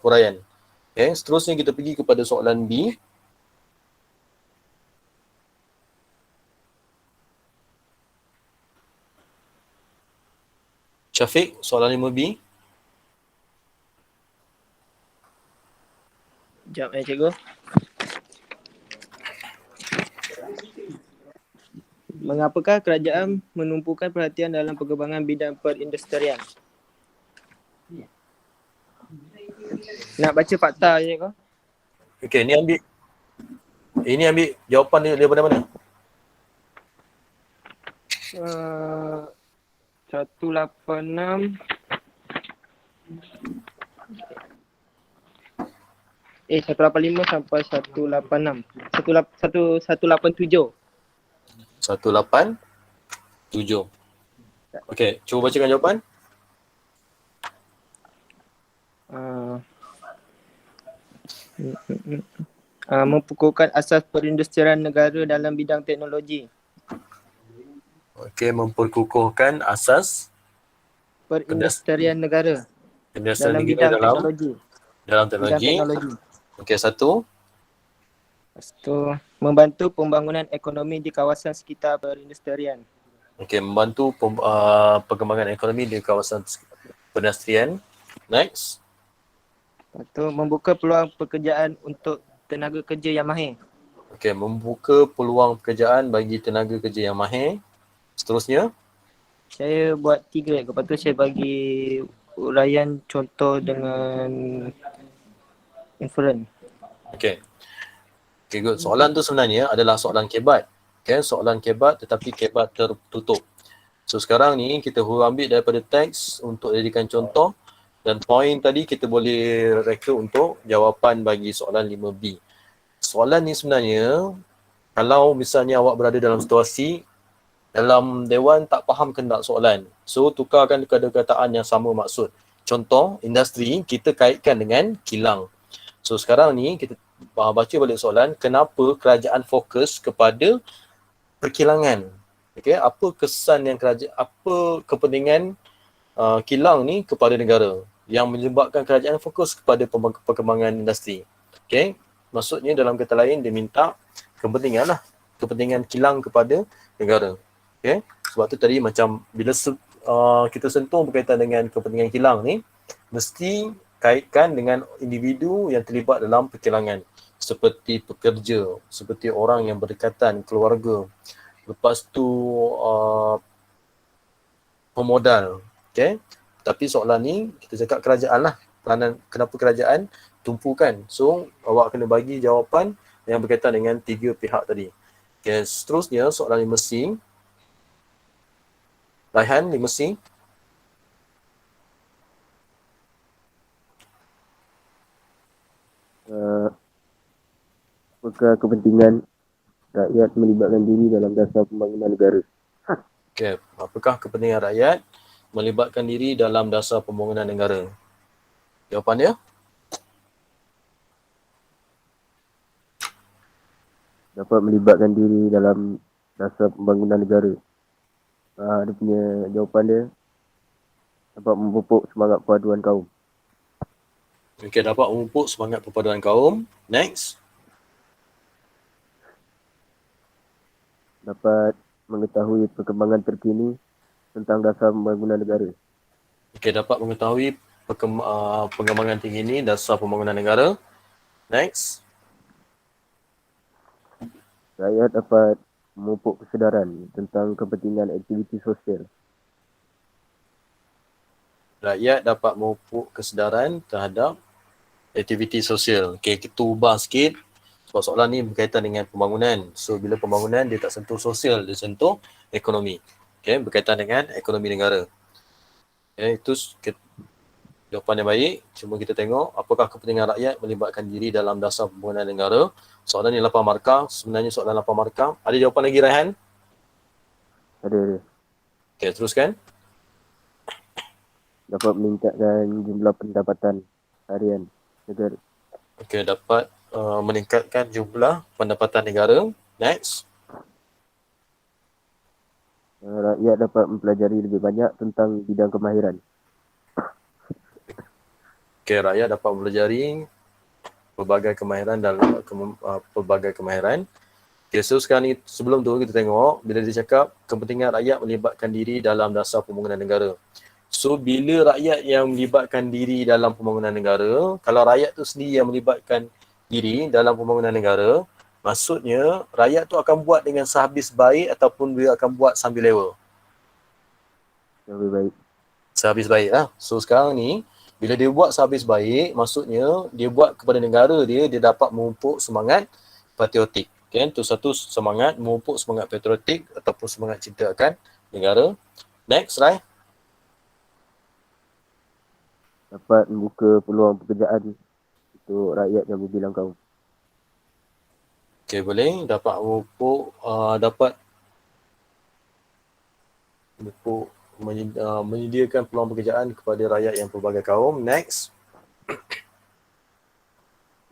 S1: huraian. Okay, seterusnya kita pergi kepada soalan B. Syafiq, soalan 5B.
S9: Jawab cikgu. Mengapakah kerajaan menumpukan perhatian dalam perkembangan bidang perindustrian? Nak baca fakta je kau?
S1: Okey, ini ambil jawapan dia daripada mana?
S9: 186 185 sampai 186 187.
S1: 187. Okey, cuba bacakan jawapan.
S9: Mempukulkan asas perindustrian negara dalam bidang teknologi.
S1: Okey, memperkukuhkan asas
S9: Perindustrian negara
S1: perindustrian
S9: dalam
S1: negara
S9: bidang
S1: dalam
S9: teknologi.
S1: teknologi. Okey, satu.
S9: Satu, membantu pembangunan ekonomi di kawasan sekitar perindustrian.
S1: Okey, membantu perkembangan ekonomi di kawasan perindustrian. Next.
S9: Lepas tu, membuka peluang pekerjaan untuk tenaga kerja yang mahir.
S1: Okey, membuka peluang pekerjaan bagi tenaga kerja yang mahir. Seterusnya.
S9: Saya buat 3, lepas tu saya bagi uraian contoh dengan inferen.
S1: Okey. Okey, good. Soalan tu sebenarnya adalah soalan kebat. Okay, soalan kebat tetapi kebat tertutup. So sekarang ni kita ambil daripada teks untuk jadikan contoh dan poin tadi kita boleh reka untuk jawapan bagi soalan 5B. Soalan ni sebenarnya kalau misalnya awak berada dalam situasi dalam dewan tak faham kendak soalan. So tukarkan kata-kataan yang sama maksud. Contoh, industri kita kaitkan dengan kilang. So sekarang ni kita baca balik soalan, kenapa kerajaan fokus kepada perkilangan? Okey, apa kesan yang apa kepentingan kilang ni kepada negara yang menyebabkan kerajaan fokus kepada perkembangan industri? Okey, maksudnya dalam kata lain dia minta kepentingan kilang kepada negara. Okey, sebab tu tadi macam bila kita sentuh berkaitan dengan kepentingan kilang ni, mesti kaitkan dengan individu yang terlibat dalam perkilangan seperti pekerja, seperti orang yang berdekatan, keluarga. Lepas tu pemodal. Okay? Tapi soalan ni kita cakap kerajaan lah. Peranan kenapa kerajaan tumpukan. So awak kena bagi jawapan yang berkaitan dengan 3 pihak tadi. Okay, seterusnya soalan 5C. Raihan 5C.
S13: Apakah kepentingan rakyat melibatkan diri dalam dasar pembangunan negara?
S1: Okay, apakah kepentingan rakyat melibatkan diri dalam dasar pembangunan negara? Jawapan dia?
S13: Dapat melibatkan diri dalam dasar pembangunan negara. Dia punya jawapan dia dapat memupuk semangat perpaduan kaum.
S1: Okay, dapat memupuk semangat perpaduan kaum. Next.
S13: Dapat mengetahui perkembangan terkini tentang dasar pembangunan negara.
S1: Okay, dapat mengetahui perkembangan terkini dasar pembangunan negara. Next.
S13: Rakyat dapat memupuk kesedaran tentang kepentingan aktiviti sosial.
S1: Rakyat dapat memupuk kesedaran terhadap aktiviti sosial. Okay, kita ubah sikit. Sebab soalan ni berkaitan dengan pembangunan. So, bila pembangunan dia tak sentuh sosial, dia sentuh ekonomi. Okay, berkaitan dengan ekonomi negara. Okay, itu jawapan yang baik. Cuma kita tengok apakah kepentingan rakyat melibatkan diri dalam dasar pembangunan negara. Soalan ni 8 markah. Sebenarnya soalan 8 markah. Ada jawapan lagi, Raihan?
S13: Ada.
S1: Okay, teruskan.
S13: Dapat meningkatkan jumlah pendapatan harian negara.
S1: Okay, dapat meningkatkan jumlah pendapatan negara. Next.
S13: Rakyat dapat mempelajari lebih banyak tentang bidang kemahiran.
S1: Okay, rakyat dapat mempelajari pelbagai kemahiran dalam pelbagai kemahiran. Okay, so sekarang ni sebelum tu kita tengok bila dia cakap kepentingan rakyat melibatkan diri dalam dasar pembangunan negara. So bila rakyat yang melibatkan diri dalam pembangunan negara, kalau rakyat tu sendiri yang melibatkan diri dalam pembangunan negara, maksudnya rakyat tu akan buat dengan sehabis baik ataupun dia akan buat sambil lewa?
S13: Lebih baik.
S1: Sehabis baik lah. So sekarang ni bila dia buat sehabis baik, maksudnya dia buat kepada negara dia dapat memupuk semangat patriotik. Okay, tu satu semangat, memupuk semangat patriotik ataupun semangat cinta akan negara. Next, Rai.
S13: Dapat membuka peluang pekerjaan untuk rakyat yang berbilang kaum.
S1: Okay, boleh. Dapat memupuk, menyediakan peluang pekerjaan kepada rakyat yang pelbagai kaum. Next.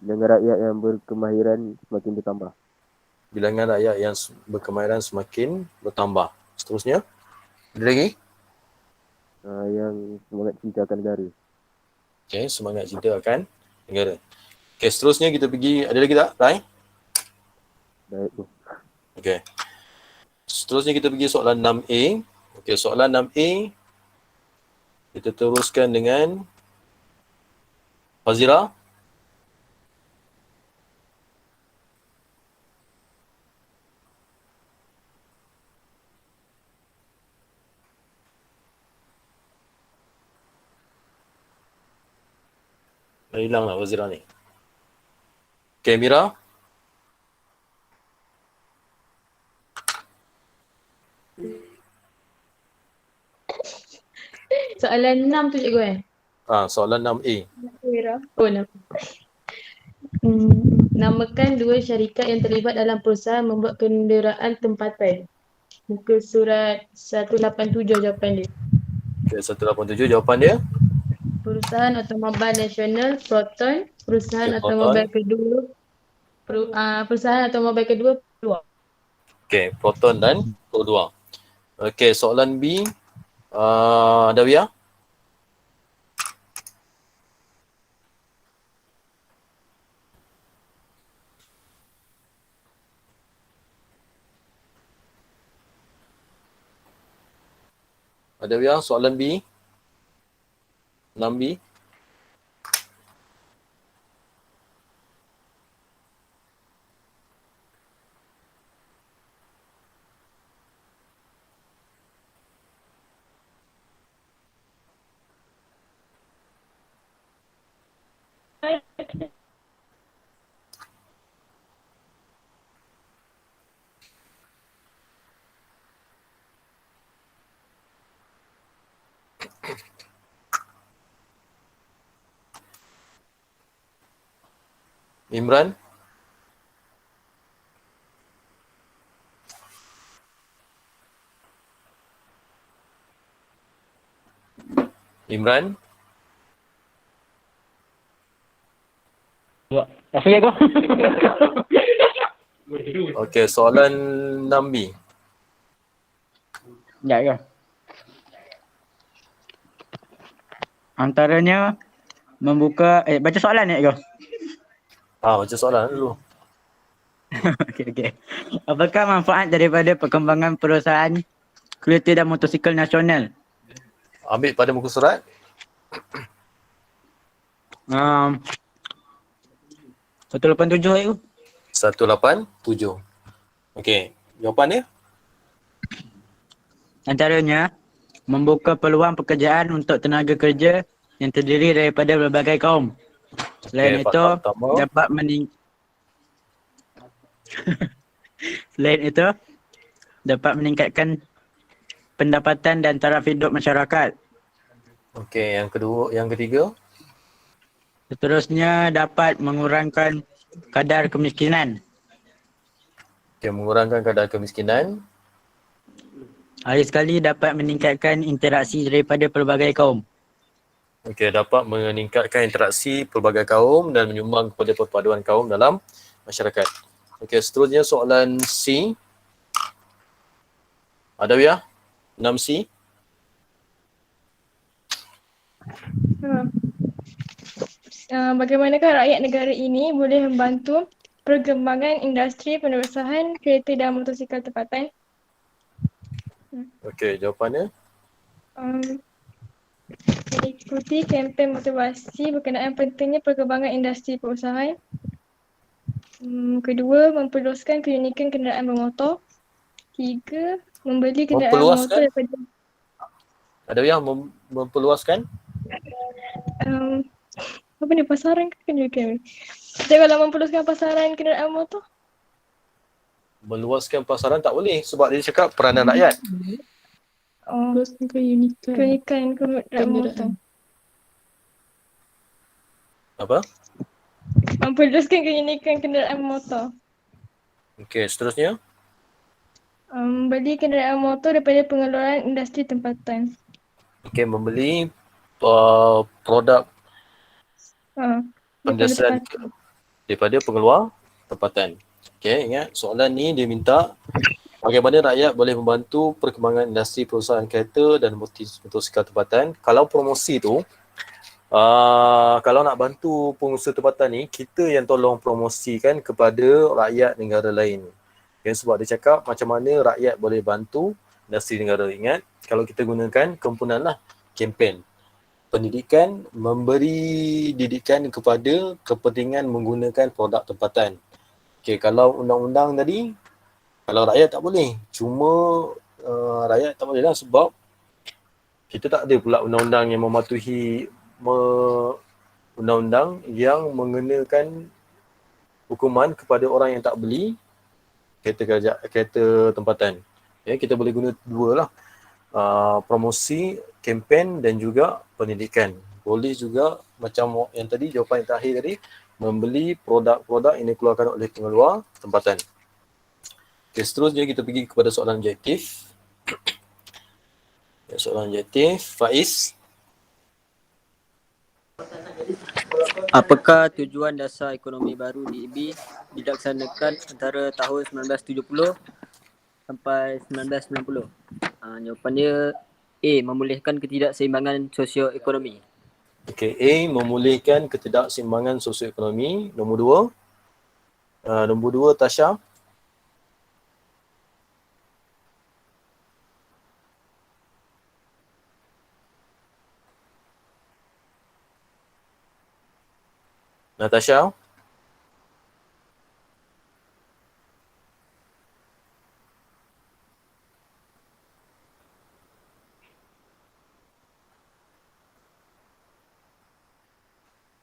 S13: Bilangan rakyat yang berkemahiran semakin bertambah.
S1: Bilangan rakyat yang berkemahiran semakin bertambah. Seterusnya. Ada lagi?
S13: Yang semangat cinta akan negara.
S1: Okay, semangat cinta akan negara. Okay, seterusnya kita pergi, ada lagi tak, Rai?
S13: Baik tu.
S1: Okay. Seterusnya kita pergi soalan 6A. Okay, soalan 6A. Kita teruskan dengan Fazira. Dah hilang lah Fazira ni. Okay, Mira.
S14: Soalan 6 tu cikgu
S1: Soalan 6A.
S14: Oh, 6. Namakan dua syarikat yang terlibat dalam perusahaan membuat kenderaan tempatan. Muka surat 187 jawapan dia.
S1: Okay, 187 jawapan dia.
S14: Perusahaan Automobil Nasional Proton, perusahaan
S1: Okay,
S14: automobil
S1: Proton.
S14: kedua, perusahaan automobil kedua Peluang.
S1: Okay, Proton dan Pro2. Okay, soalan B. Dawiyah. Dawiyah, soalan B. 6B. Imran? Imran?
S15: Apa ya kau?
S1: Okey, soalan 6B.
S15: Ya ke? Antaranya membuka baca soalan ya kau?
S1: Baca soalan dulu.
S15: Okey. Apakah manfaat daripada perkembangan perusahaan kereta dan motosikal nasional?
S1: Ambil pada muka surat.
S15: 187 itu.
S1: 187. Okey, jawapan dia?
S15: Antaranya membuka peluang pekerjaan untuk tenaga kerja yang terdiri daripada berbagai kaum. Selain itu dapat Selain itu dapat meningkatkan pendapatan dan taraf hidup masyarakat.
S1: Okey, yang ketiga.
S15: Seterusnya dapat mengurangkan kadar kemiskinan.
S1: Okey, mengurangkan kadar kemiskinan.
S15: Hari sekali dapat meningkatkan interaksi daripada pelbagai kaum.
S1: Okey, dapat meningkatkan interaksi pelbagai kaum dan menyumbang kepada perpaduan kaum dalam masyarakat. Okey, seterusnya soalan C. Adawiyah, 6C.
S7: Bagaimanakah rakyat negara ini boleh membantu perkembangan industri penerusan kereta dan motosikal tempatan?
S1: Okey, jawapannya?
S7: Mengikuti kempen motivasi berkenaan pentingnya perkembangan industri perusahaan. Kedua, memperluaskan keunikan kenderaan bermotor. Tiga, membeli kenderaan bermotor daripada
S1: Adawiyah, memperluaskan?
S7: Apa ni, pasaran ke keunikan? Jadi kalau memperluaskan pasaran kenderaan motor?
S1: Meluaskan pasaran tak boleh sebab dia cakap peranan rakyat.
S7: Keunikan kenderaan motor.
S1: Apa?
S7: Memperluaskan keunikan kenderaan motor.
S1: Okey, seterusnya.
S7: Beli kenderaan motor daripada pengeluaran industri tempatan.
S1: Okey, membeli produk pendesahan daripada pengeluar tempatan. Okey, ingat soalan ni dia minta bagaimana rakyat boleh membantu perkembangan industri perusahaan kereta dan motosikal tempatan. Kalau promosi tu, kalau nak bantu pengusaha tempatan ni, kita yang tolong promosikan kepada rakyat negara lain. Okay, sebab dia cakap macam mana rakyat boleh bantu industri negara. Ingat, kalau kita gunakan kempunan lah, kempen. Pendidikan, memberi didikan kepada kepentingan menggunakan produk tempatan. Okay, kalau undang-undang tadi, kalau rakyat tak boleh. Cuma rakyat tak boleh lah sebab kita tak ada pula undang-undang yang mematuhi undang-undang yang mengenakan hukuman kepada orang yang tak beli kereta tempatan. Okay, kita boleh guna dua lah. Promosi, kempen dan juga pendidikan. Boleh juga macam yang tadi, jawapan yang terakhir tadi, membeli produk-produk yang dikeluarkan oleh pengeluar tempatan. Okay, seterusnya kita pergi kepada soalan objektif. Soalan objektif, Faiz.
S9: Apakah tujuan dasar ekonomi baru DEB dilaksanakan antara tahun 1970 sampai 1990? Jawapan dia A. Memulihkan ketidakseimbangan sosioekonomi.
S1: Okey, A. Memulihkan ketidakseimbangan sosioekonomi. Nombor 2, Tasha. Natasha.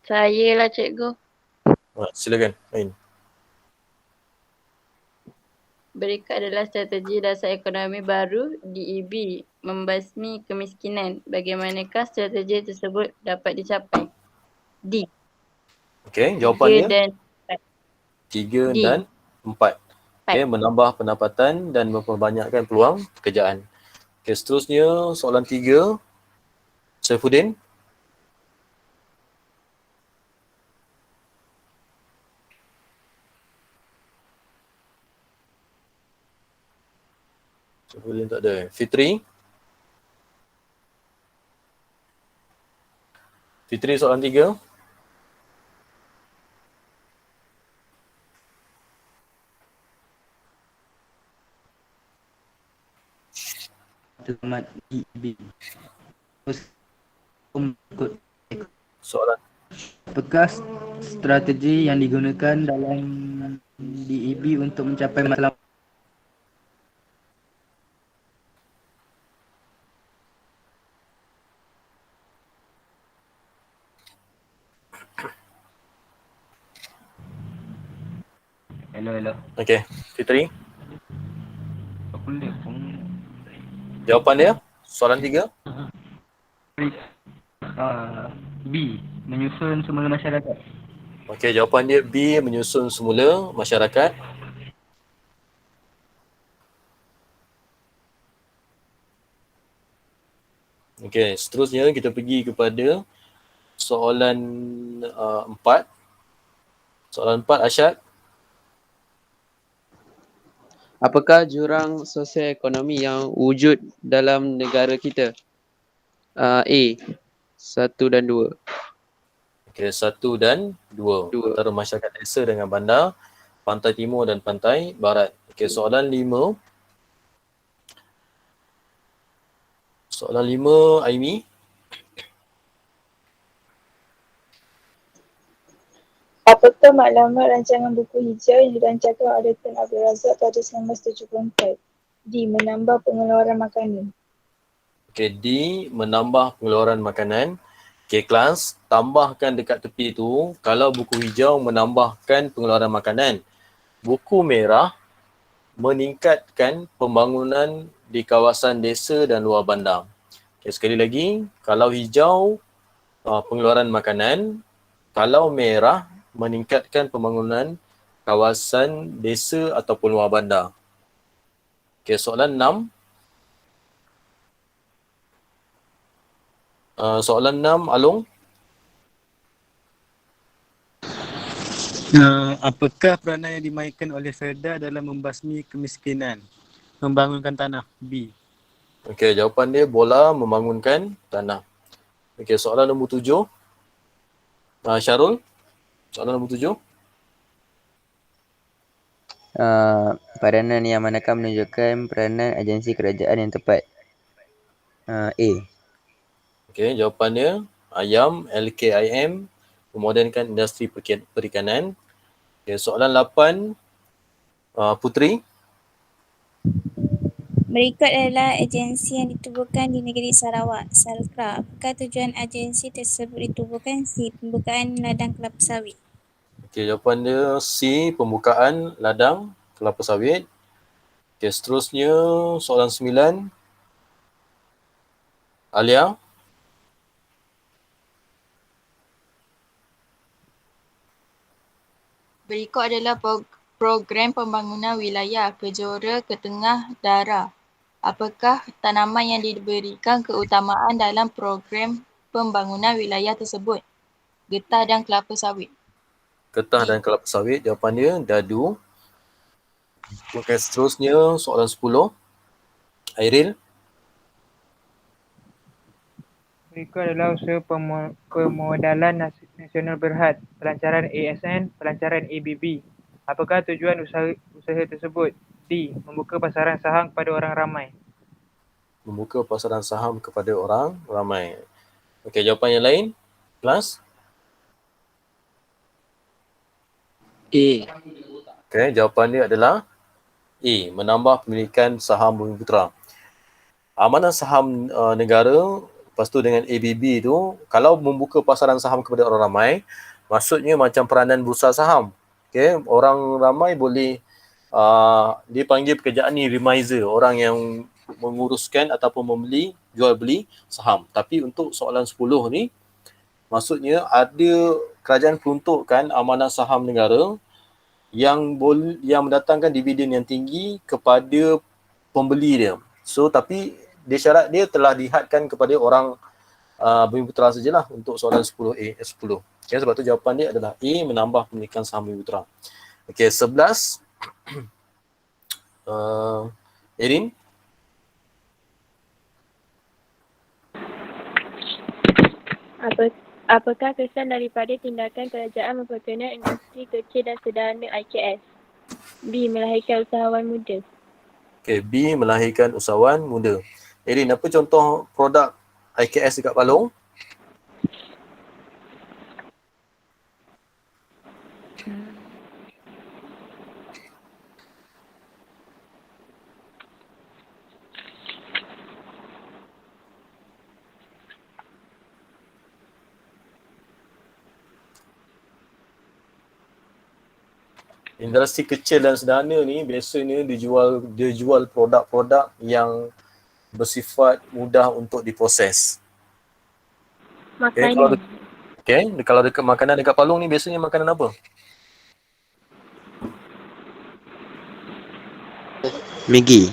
S16: Saya lah cikgu.
S1: Silakan, Ain.
S16: Berikut adalah strategi dasar ekonomi baru DEB membasmi kemiskinan. Bagaimanakah strategi tersebut dapat dicapai? D.
S1: Okey, jawapannya? 3
S16: D.
S1: dan 4. Okey, menambah pendapatan dan memperbanyakkan peluang pekerjaan. Okey, seterusnya soalan 3. Saifuddin. Saifuddin tak ada. Fitri. Fitri soalan 3.
S15: Termat DEB.
S1: Soalan.
S15: Apakah strategi yang digunakan dalam DEB untuk mencapai matlamat? Hello.
S1: Okey, Fitri. Jawapan dia, soalan 3.
S15: B. Menyusun semula masyarakat.
S1: Okey, jawapan dia B, menyusun semula masyarakat. Okey, seterusnya kita pergi kepada soalan 4. Soalan 4, Arsyad.
S12: Apakah jurang sosioekonomi yang wujud dalam negara kita? A. 1 dan 2.
S1: Okey, 1 dan 2. Antara masyarakat desa dengan bandar, pantai timur dan pantai barat. Okey, soalan 5. Soalan 5, Aimi.
S2: Apakah maklumat rancangan buku hijau yang dirancangkan oleh Tun Abdul Razak pada 1974? D. Menambah pengeluaran makanan.
S1: Okey, D, menambah pengeluaran makanan. Okey, kelas, tambahkan dekat tepi tu, kalau buku hijau menambahkan pengeluaran makanan. Buku merah meningkatkan pembangunan di kawasan desa dan luar bandar. Okey, sekali lagi, kalau hijau pengeluaran makanan, kalau merah meningkatkan pembangunan kawasan desa ataupun luar bandar. Okey, soalan 6. Soalan 6, Alung.
S4: Apakah peranan yang dimainkan oleh Serda dalam membasmi kemiskinan? Membangunkan tanah. B.
S1: Okey, jawapan dia bola membangunkan tanah. Okey, soalan nombor 7. Syarul, soalan nombor 7.
S6: Peranan yang manakah menunjukkan peranan agensi kerajaan yang tepat? A.
S1: Okey, jawapan dia ayam, LKIM, memodenkan industri perikanan. Okey, soalan 8, Putri.
S3: Berikut adalah agensi yang ditubuhkan di negeri Sarawak, Salkra. Apakah tujuan agensi tersebut ditubuhkan? C. Pembukaan ladang kelapa sawit.
S1: Okey, jawapan dia C, pembukaan ladang kelapa sawit. Okey, seterusnya soalan 9, Alia.
S16: Berikut adalah program pembangunan wilayah Kejora Ketengah Dara. Apakah tanaman yang diberikan keutamaan dalam program pembangunan wilayah tersebut? Getah dan kelapa sawit.
S1: Getah dan kelapa sawit, jawapan dia dadu. Okey, seterusnya soalan 10, Airil.
S8: Berikut adalah usaha pemodalan nasional berhad, pelancaran ASN, pelancaran ABB. Apakah tujuan usaha tersebut? D. Membuka pasaran saham kepada orang ramai.
S1: Membuka pasaran saham kepada orang ramai. Okey, jawapan yang lain, kelas?
S15: A.
S1: Okey, jawapan dia adalah A, menambah pemilikan saham Bumiputera. Amanah saham negara, lepas tu dengan ABB tu, kalau membuka pasaran saham kepada orang ramai, maksudnya macam peranan bursa saham. Okey, orang ramai boleh dia panggil pekerjaan ni remiser, orang yang menguruskan ataupun membeli, jual beli saham. Tapi untuk soalan 10 ni, maksudnya ada kerajaan peruntukkan amanah saham negara yang mendatangkan dividen yang tinggi kepada pembeli dia. So tapi dia syarat dia telah dihadkan kepada orang Bumiputera sajalah untuk soalan 10A 10. Okay, sebab tu jawapan dia adalah A, menambah pemilikan saham Bumiputera. Okey, 11 Erin.
S7: Apakah kesan daripada tindakan kerajaan memperkenalkan industri kecil dan sederhana IKS? B. Melahirkan usahawan muda.
S1: Okey, B, melahirkan usahawan muda. Erin, apa contoh produk IKS dekat Palong? Industri kecil dan sederhana ni biasanya dia jual produk-produk yang bersifat mudah untuk diproses.
S7: Makanan.
S1: Kalau dekat makanan dekat Palong ni biasanya makanan apa?
S6: Maggi.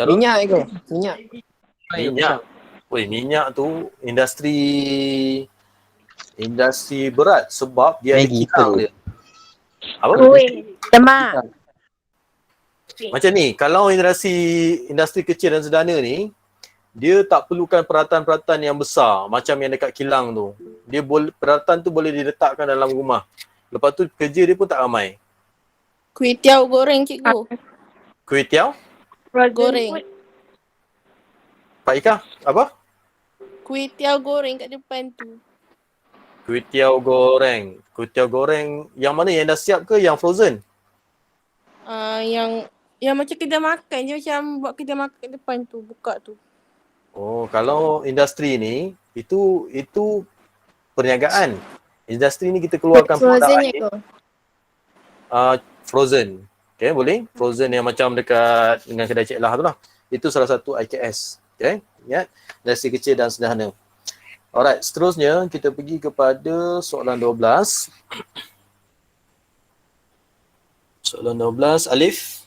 S9: Minyak ke? Minyak.
S1: Weh, minyak tu industri berat sebab dia
S6: Maggi
S1: ada kilang dia. Apa?
S7: Lemak.
S1: Macam ni, kalau industri kecil dan sederhana ni, dia tak perlukan peralatan-peralatan yang besar macam yang dekat kilang tu. Peralatan tu boleh diletakkan dalam rumah. Lepas tu kerja dia pun tak ramai.
S10: Kuih tiaw goreng cikgu.
S1: Kuih tiaw?
S10: Goreng.
S1: Pak Ika, apa?
S10: Kuih tiaw goreng kat depan tu.
S1: Kuih tiaw goreng. Kuih tiaw goreng yang mana? Yang dah siap ke yang frozen?
S10: Yang macam kedai makan je, macam buat kedai makan kat depan tu, buka tu.
S1: Oh, kalau industri ni itu perniagaan. Industri ni kita keluarkan produk air. Frozen. Okay, boleh? Frozen yang macam dekat dengan kedai Cik Lah tu lah. Itu salah satu IKS. Okay, ingat? Industri kecil dan sederhana. Alright, seterusnya kita pergi kepada soalan 12. Soalan 12, Alif.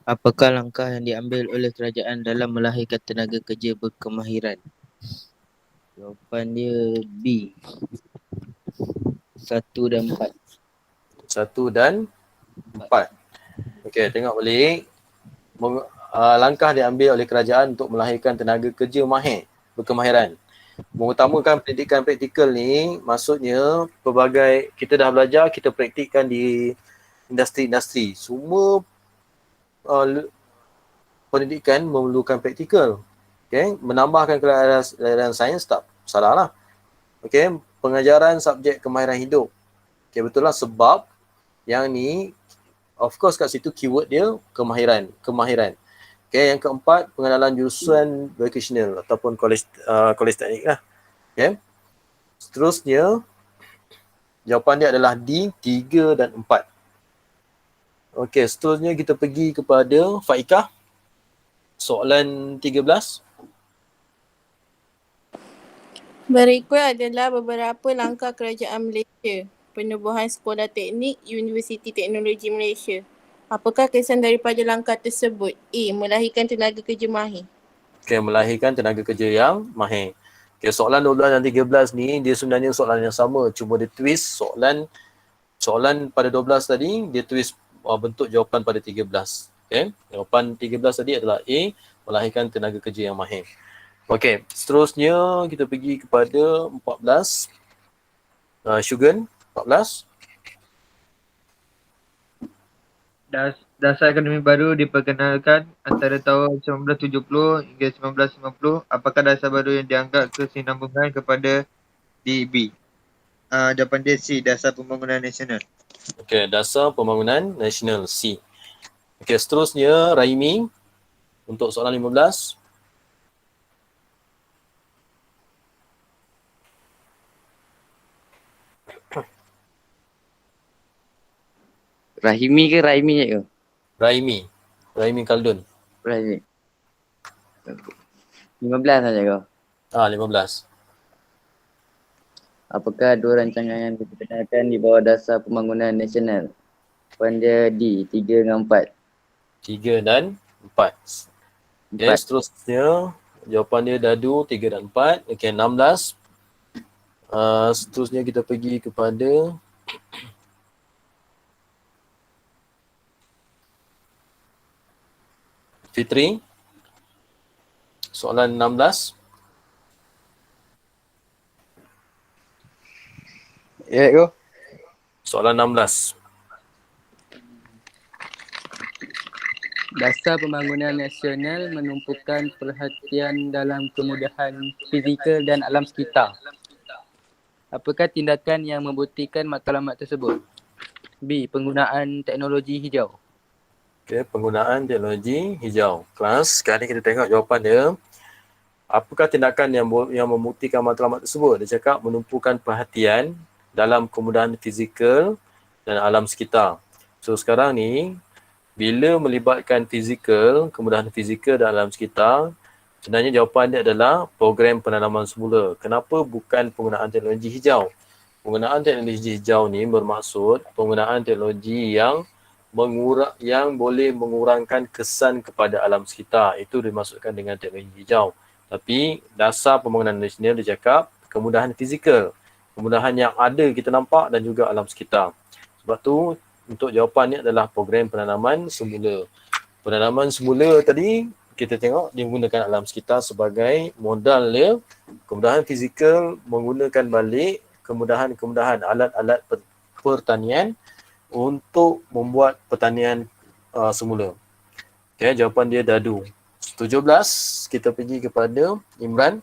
S17: Apakah langkah yang diambil oleh kerajaan dalam melahirkan tenaga kerja berkemahiran? Jawapan dia B. 1 dan 4.
S1: 1 dan 4. Okey, tengok balik. Langkah diambil oleh kerajaan untuk melahirkan tenaga kerja mahir, berkemahiran. Mengutamakan pendidikan praktikal ni, maksudnya pelbagai kita dah belajar, kita praktikkan di industri-industri. Semua pendidikan memerlukan praktikal. Okay, menambahkan kelayaran sains tak salah lah. Okay, pengajaran subjek kemahiran hidup. Okay, betul lah sebab yang ni, of course kat situ keyword dia kemahiran. Okay, yang keempat, pengenalan jurusan vocational ataupun kolej teknik lah. Okay. Seterusnya, jawapan dia adalah D, 3 dan 4. Okay, seterusnya kita pergi kepada Faikah. Soalan 13.
S10: Berikut adalah beberapa langkah kerajaan Malaysia. Penubuhan Sekolah Teknik Universiti Teknologi Malaysia. Apakah kesan daripada langkah tersebut? A. Melahirkan tenaga kerja mahir.
S1: Okay, melahirkan tenaga kerja yang mahir. Okay, soalan 12 dan 13 ni dia sebenarnya soalan yang sama. Cuma dia twist soalan pada 12 tadi, dia twist bentuk jawapan pada 13. Okay, jawapan 13 tadi adalah A. Melahirkan tenaga kerja yang mahir. Okay, seterusnya kita pergi kepada 14. Shugen, 14.
S11: Dasar ekonomi baru diperkenalkan antara tahun 1970 hingga 1950. Apakah dasar baru yang dianggap kesinambungan kepada DEB? Jawapan dia C, Dasar Pembangunan Nasional.
S1: Okey, Dasar Pembangunan Nasional C. Okey, seterusnya Raimi untuk soalan 15.
S5: Rahimi ke Raimi je ke?
S1: Raimi Khaldun.
S5: Raimi. 15 saja kau.
S1: 15.
S5: Apakah dua rancangan yang diperkenalkan di bawah dasar pembangunan nasional? Jawapan dia D, 3 dan 4.
S1: 3 dan 4. Okay, seterusnya jawapan dia dadu 3 dan 4. Okey, 16. Seterusnya kita pergi kepada Fitri. Soalan 16.
S12: Ya, go.
S1: Soalan 16.
S12: Dasar pembangunan nasional menumpukan perhatian dalam kemudahan fizikal dan alam sekitar. Apakah tindakan yang membuktikan matlamat tersebut? B. Penggunaan teknologi hijau.
S1: Okey, penggunaan teknologi hijau. Kelas, sekarang ni kita tengok jawapan dia. Apakah tindakan yang membuktikan matlamat tersebut? Dia cakap menumpukan perhatian dalam kemudahan fizikal dan alam sekitar. So sekarang ni, bila melibatkan fizikal, kemudahan fizikal dan alam sekitar, sebenarnya jawapan dia adalah program penanaman semula. Kenapa bukan penggunaan teknologi hijau? Penggunaan teknologi hijau ni bermaksud penggunaan teknologi yang boleh mengurangkan kesan kepada alam sekitar. Itu dimaksudkan dengan teknologi hijau. Tapi dasar pembangunan nasional dia cakap kemudahan fizikal. Kemudahan yang ada kita nampak dan juga alam sekitar. Sebab tu untuk jawapan ni adalah program penanaman semula. Penanaman semula tadi kita tengok dia menggunakan alam sekitar sebagai modal dia. Kemudahan fizikal menggunakan balik kemudahan-kemudahan alat-alat pertanian untuk membuat pertanian semula. Okay, jawapan dia dadu. 17, kita pergi kepada Imran.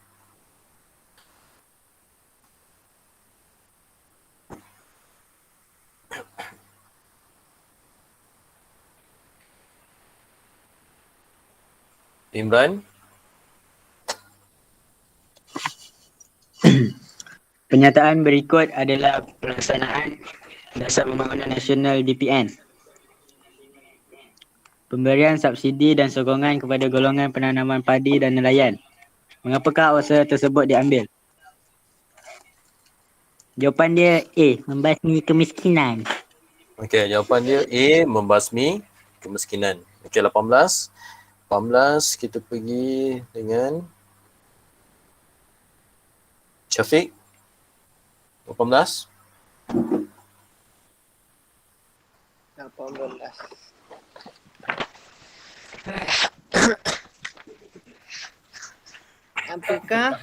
S1: Imran.
S15: Penyataan berikut adalah pelaksanaan Dasar Pembangunan Nasional DPN. Pemberian subsidi dan sokongan kepada golongan penanaman padi dan nelayan. Mengapakah usaha tersebut diambil? Jawapan dia A. Membasmi kemiskinan.
S1: Okey, jawapan dia A. Membasmi kemiskinan. Okey, 18. 18 kita pergi dengan Syafiq. 18.
S9: 18. Apakah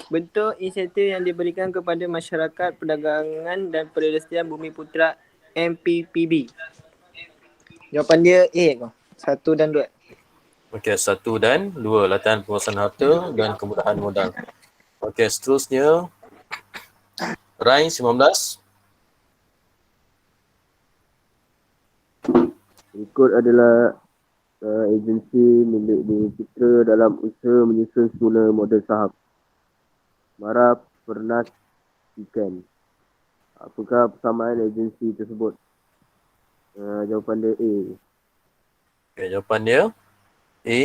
S9: bentuk insentif yang diberikan kepada masyarakat perdagangan dan perindustrian Bumiputera MPPB? Jawapan dia A. 1 dan 2.
S1: Okey, 1 dan 2. Latihan penguasaan harta dan kemudahan modal. Okey, seterusnya Rai 19.
S13: Berikut adalah agensi milik Bumiputera dalam usaha menyusun semula model saham. Mara Pernas Ikan. Apakah persamaan agensi tersebut? Jawapan dia A.
S1: Okay, jawapan dia A.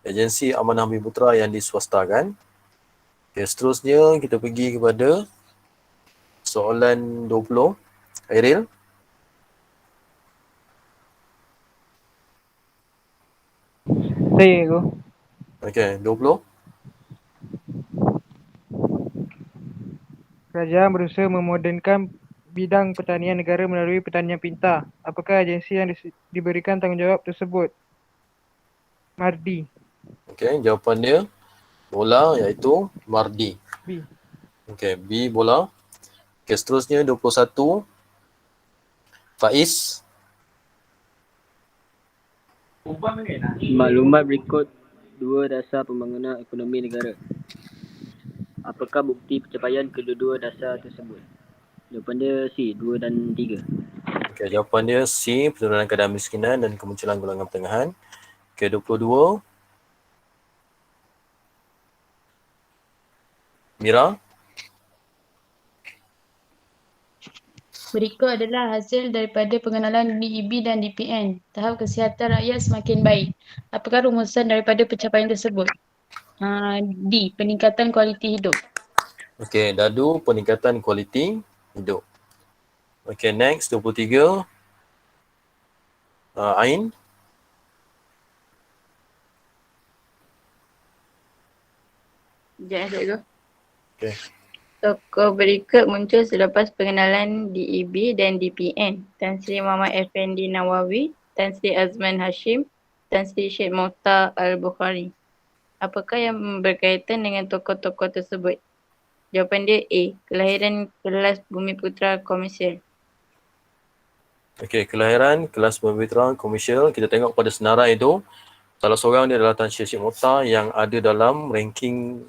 S1: Agensi Amanah Bumiputera yang diswastakan. Okay, seterusnya kita pergi kepada soalan 20. Airil.
S8: Saya go.
S1: Okey, 20.
S8: Kerajaan berusaha memodernkan bidang pertanian negara melalui pertanian pintar. Apakah agensi yang diberikan tanggungjawab tersebut? Mardi.
S1: Okey, jawapan dia bola iaitu Mardi.
S8: B.
S1: Okey, B bola. Okey, seterusnya 21. Faiz.
S9: Maklumat berikut dua dasar pembangunan ekonomi negara. Apakah bukti pencapaian kedua-dua dasar tersebut? Jawapan dia C, 2 dan 3.
S1: Okey, jawapan dia C, penurunan kadar miskinan dan kemunculan golongan pertengahan. Okey, 22. Mira.
S14: Berikut adalah hasil daripada pengenalan DEB dan DPN. Tahap kesihatan rakyat semakin baik. Apakah rumusan daripada pencapaian tersebut? D. Peningkatan kualiti hidup.
S1: Okey, dadu peningkatan kualiti hidup. Okey, next 23. Ain.
S16: Sekejap cikgu.
S1: Okey.
S16: Tokoh berikut muncul selepas pengenalan DEB dan DPN. Tan Sri Muhammad Effendi Nawawi, Tan Sri Azman Hashim, Tan Sri Syed Mokhtar Al-Bukhari. Apakah yang berkaitan dengan tokoh-tokoh tersebut? Jawapan dia A. Kelahiran kelas Bumiputera Komersial.
S1: Okey, kelahiran kelas Bumiputera Komersial. Kita tengok pada senarai itu, salah seorang dia adalah Tan Sri Syed Mokhtar yang ada dalam ranking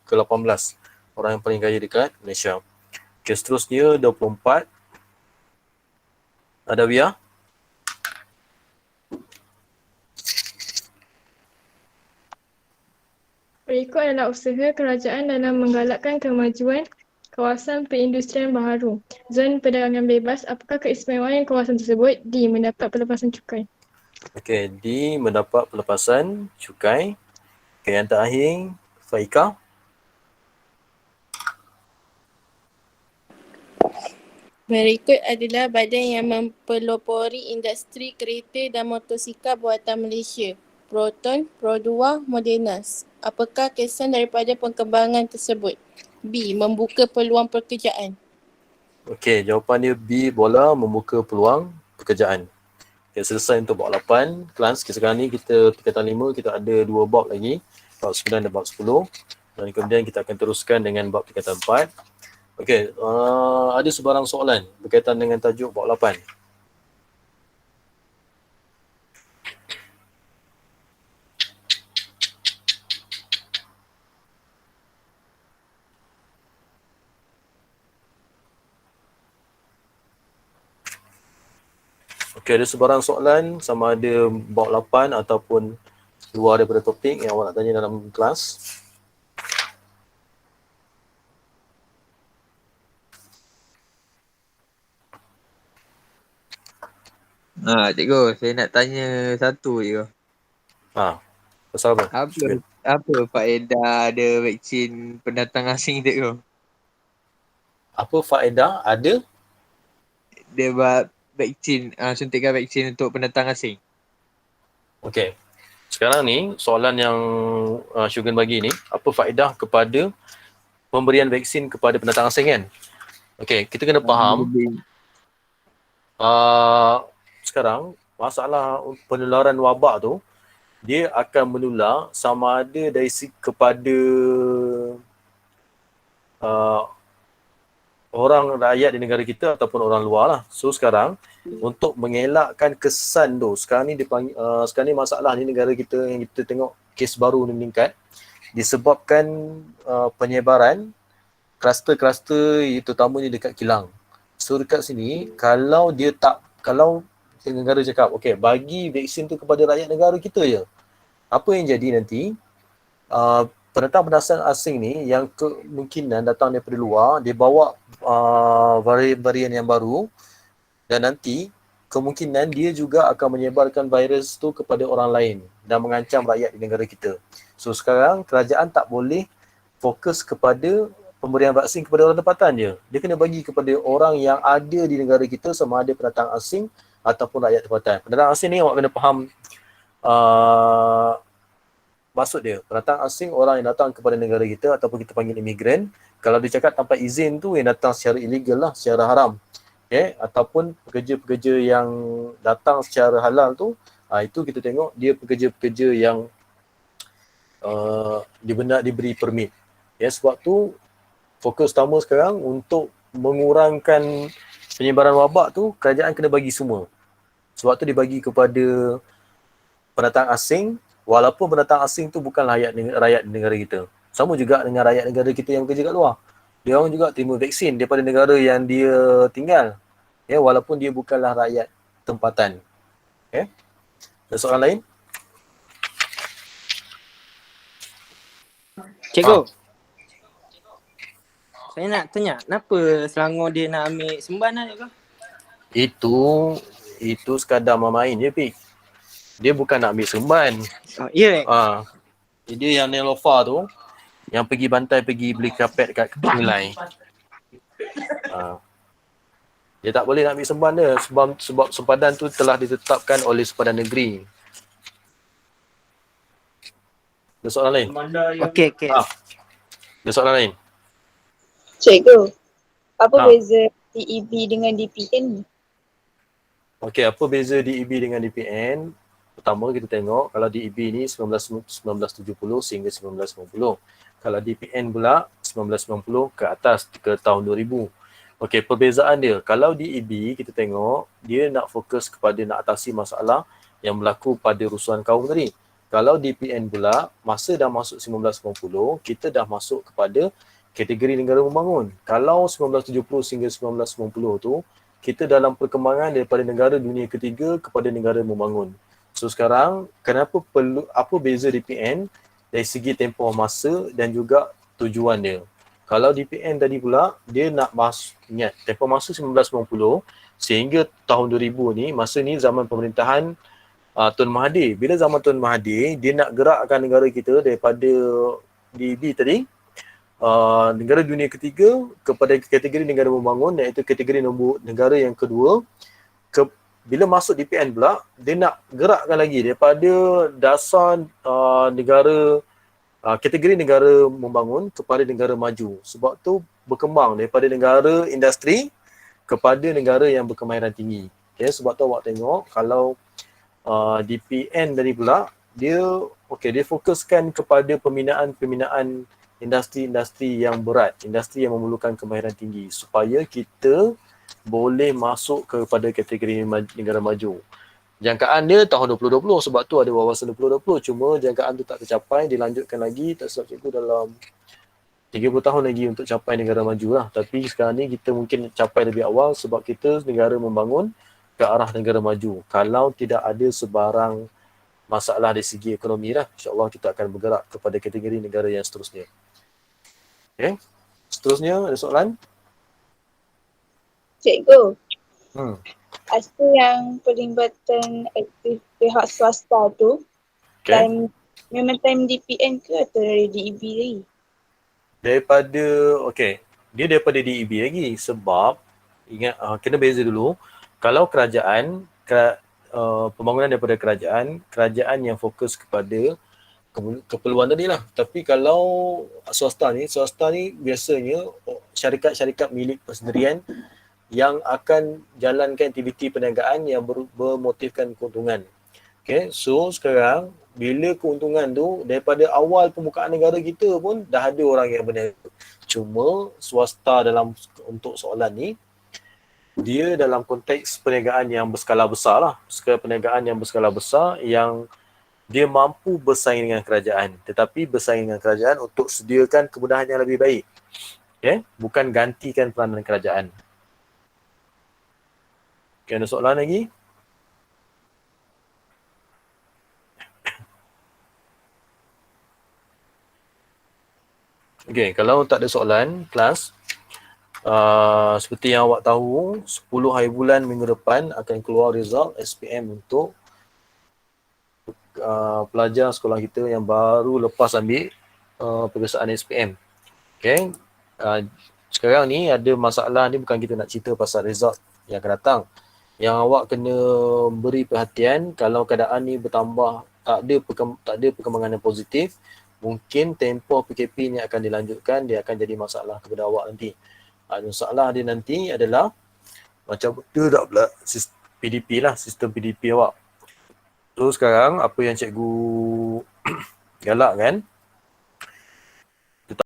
S1: ke-18. Orang yang paling kaya dekat Malaysia. Okey, seterusnya 24. Adawiyah.
S14: Berikut adalah usaha kerajaan dalam menggalakkan kemajuan kawasan perindustrian baharu. Zon perdagangan bebas, apakah keistimewaan kawasan tersebut? D. Mendapat pelepasan cukai.
S1: Okey, D. Mendapat pelepasan cukai. Okey, yang terakhir, Faika.
S10: Berikut adalah badan yang mempelopori industri kereta dan motosikal buatan Malaysia. Proton, Produa, Modernas. Apakah kesan daripada perkembangan tersebut? B. Membuka peluang pekerjaan.
S1: Okey, jawapan dia B. Bola membuka peluang pekerjaan. Okay, selesai untuk bab 8 kelas. Sekarang ni kita tingkatan 5, kita ada 2 bab lagi. Bab 9 dan bab 10. Dan kemudian kita akan teruskan dengan bab tingkatan 4. Okey, ada sebarang soalan berkaitan dengan tajuk bab 8? Okey, ada sebarang soalan sama ada bab 8 ataupun luar daripada topik yang awak nak tanya dalam kelas?
S11: Cikgu, saya nak tanya satu je.
S1: Pasal apa?
S11: Apa faedah ada vaksin pendatang asing cikgu?
S1: Apa faedah ada?
S11: Dia buat vaksin, suntikan vaksin untuk pendatang asing.
S1: Okey. Sekarang ni soalan yang Syugan bagi ni, apa faedah kepada pemberian vaksin kepada pendatang asing kan? Okey, kita kena faham sekarang masalah penularan wabak tu dia akan menular sama ada dari kepada orang rakyat di negara kita ataupun orang luar lah. So sekarang untuk mengelakkan kesan tu, sekarang ni sekarang ni masalah ni negara kita yang kita tengok kes baru ni meningkat disebabkan penyebaran kluster-kluster terutamanya dekat kilang. So dekat sini kalau negara cakap okey bagi vaksin tu kepada rakyat negara kita je, apa yang jadi nanti pendatang asing ni yang kemungkinan datang daripada luar, dia bawa varian yang baru dan nanti kemungkinan dia juga akan menyebarkan virus tu kepada orang lain dan mengancam rakyat di negara kita. So sekarang kerajaan tak boleh fokus kepada pemberian vaksin kepada orang tempatan je. Dia kena bagi kepada orang yang ada di negara kita sama ada pendatang asing ataupun rakyat tempatan. Pendatang asing ni awak kena faham maksud dia. Pendatang asing orang yang datang kepada negara kita ataupun kita panggil imigran. Kalau dia cakap tanpa izin tu yang datang secara illegal lah, secara haram. Okay? Ataupun pekerja-pekerja yang datang secara halal tu, itu kita tengok dia pekerja-pekerja yang diberi permit. Sebab tu fokus utama sekarang untuk mengurangkan penyebaran wabak tu, kerajaan kena bagi semua. Sebab tu dibagi kepada pendatang asing, walaupun pendatang asing tu bukanlah rakyat negara kita. Sama juga dengan rakyat negara kita yang bekerja kat luar. Dia orang juga terima vaksin daripada negara yang dia tinggal. Walaupun dia bukanlah rakyat tempatan. Ada soalan lain?
S9: Cikgu. Saya nak tanya, kenapa Selangor dia nak ambil Semban lah cikgu?
S1: Itu sekadar main je, Pik. Dia bukan nak ambil Semban.
S9: Ya.
S1: Dia yang Nelofa tu, Yang pergi bantai, pergi beli karpet kat Ngelai. Dia tak boleh nak ambil semban dia sebab sempadan tu telah ditetapkan oleh sempadan negeri. Ada soalan lain?
S9: Okey.
S1: Ada soalan lain?
S2: Cikgu, apa beza DEB dengan DPN ni?
S1: Okey, apa beza DEB dengan DPN? Pertama kita tengok kalau DEB ni 1970 sehingga 1990. Kalau DPN pula 1990 ke atas ke tahun 2000. Okey, perbezaan dia. Kalau DEB kita tengok dia nak fokus kepada nak atasi masalah yang berlaku pada rusuhan kaum tadi. Kalau DPN pula masa dah masuk 1990 kita dah masuk kepada kategori negara membangun. Kalau 1970 hingga 1990 tu kita dalam perkembangan daripada negara dunia ketiga kepada negara membangun. So sekarang kenapa perlu, apa beza DPN dari segi tempoh masa dan juga tujuan dia. Kalau DPN tadi pula dia nak ingat tempoh masa 1990 sehingga tahun 2000 ni, masa ni zaman pemerintahan Tun Mahathir. Bila zaman Tun Mahathir dia nak gerakkan negara kita daripada DEB tadi negara dunia ketiga kepada kategori negara membangun, iaitu kategori nombor negara yang kedua. Bila masuk DPN pula, dia nak gerakkan lagi daripada dasar negara kategori negara membangun kepada negara maju. Sebab tu berkembang daripada negara industri kepada negara yang berkemahiran tinggi. Okay, sebab tu awak tengok kalau DPN tadi pula dia fokuskan kepada pembinaan industri-industri yang berat, industri yang memerlukan kemahiran tinggi supaya kita boleh masuk kepada kategori negara maju. Jangkaan dia tahun 2020 sebab tu ada wawasan 2020, cuma jangkaan tu tak tercapai, dilanjutkan lagi tak silap cikgu dalam 30 tahun lagi untuk capai negara maju lah. Tapi sekarang ni kita mungkin capai lebih awal sebab kita negara membangun ke arah negara maju. Kalau tidak ada sebarang masalah dari segi ekonomi lah, insyaAllah kita akan bergerak kepada kategori negara yang seterusnya. Okay. Seterusnya ada soalan?
S2: Cikgu, asal yang perlibatan aktif pihak swasta tu memang time DPN ke atau dari DEB lagi?
S1: Dia daripada DEB lagi sebab ingat kena beza dulu. Kalau kerajaan, pembangunan daripada kerajaan yang fokus kepada keperluan tadi lah. Tapi kalau swasta ni biasanya syarikat-syarikat milik persendirian yang akan jalankan aktiviti perniagaan yang bermotifkan keuntungan. Okay, so sekarang bila keuntungan tu daripada awal pembukaan negara kita pun dah ada orang yang berniaga. Cuma swasta untuk soalan ni dia dalam konteks perniagaan yang berskala besar lah. Perniagaan yang berskala besar yang dia mampu bersaing dengan kerajaan. Tetapi bersaing dengan kerajaan untuk sediakan kemudahan yang lebih baik. Okay? Bukan gantikan peranan kerajaan. Okay, ada soalan lagi? Okay, kalau tak ada soalan, kelas, seperti yang awak tahu, 10 hari bulan minggu depan akan keluar result SPM untuk pelajar sekolah kita yang baru lepas ambil peperiksaan SPM. Okay, sekarang ni ada masalah ni, bukan kita nak cerita pasal result yang akan datang. Yang awak kena beri perhatian kalau keadaan ni bertambah, tak ada perkembangan yang positif, mungkin tempoh PKP ni akan dilanjutkan, dia akan jadi masalah kepada awak nanti. Masalah dia nanti adalah macam betul tak pula PDP lah, sistem PDP awak. So sekarang apa yang cikgu galak kan,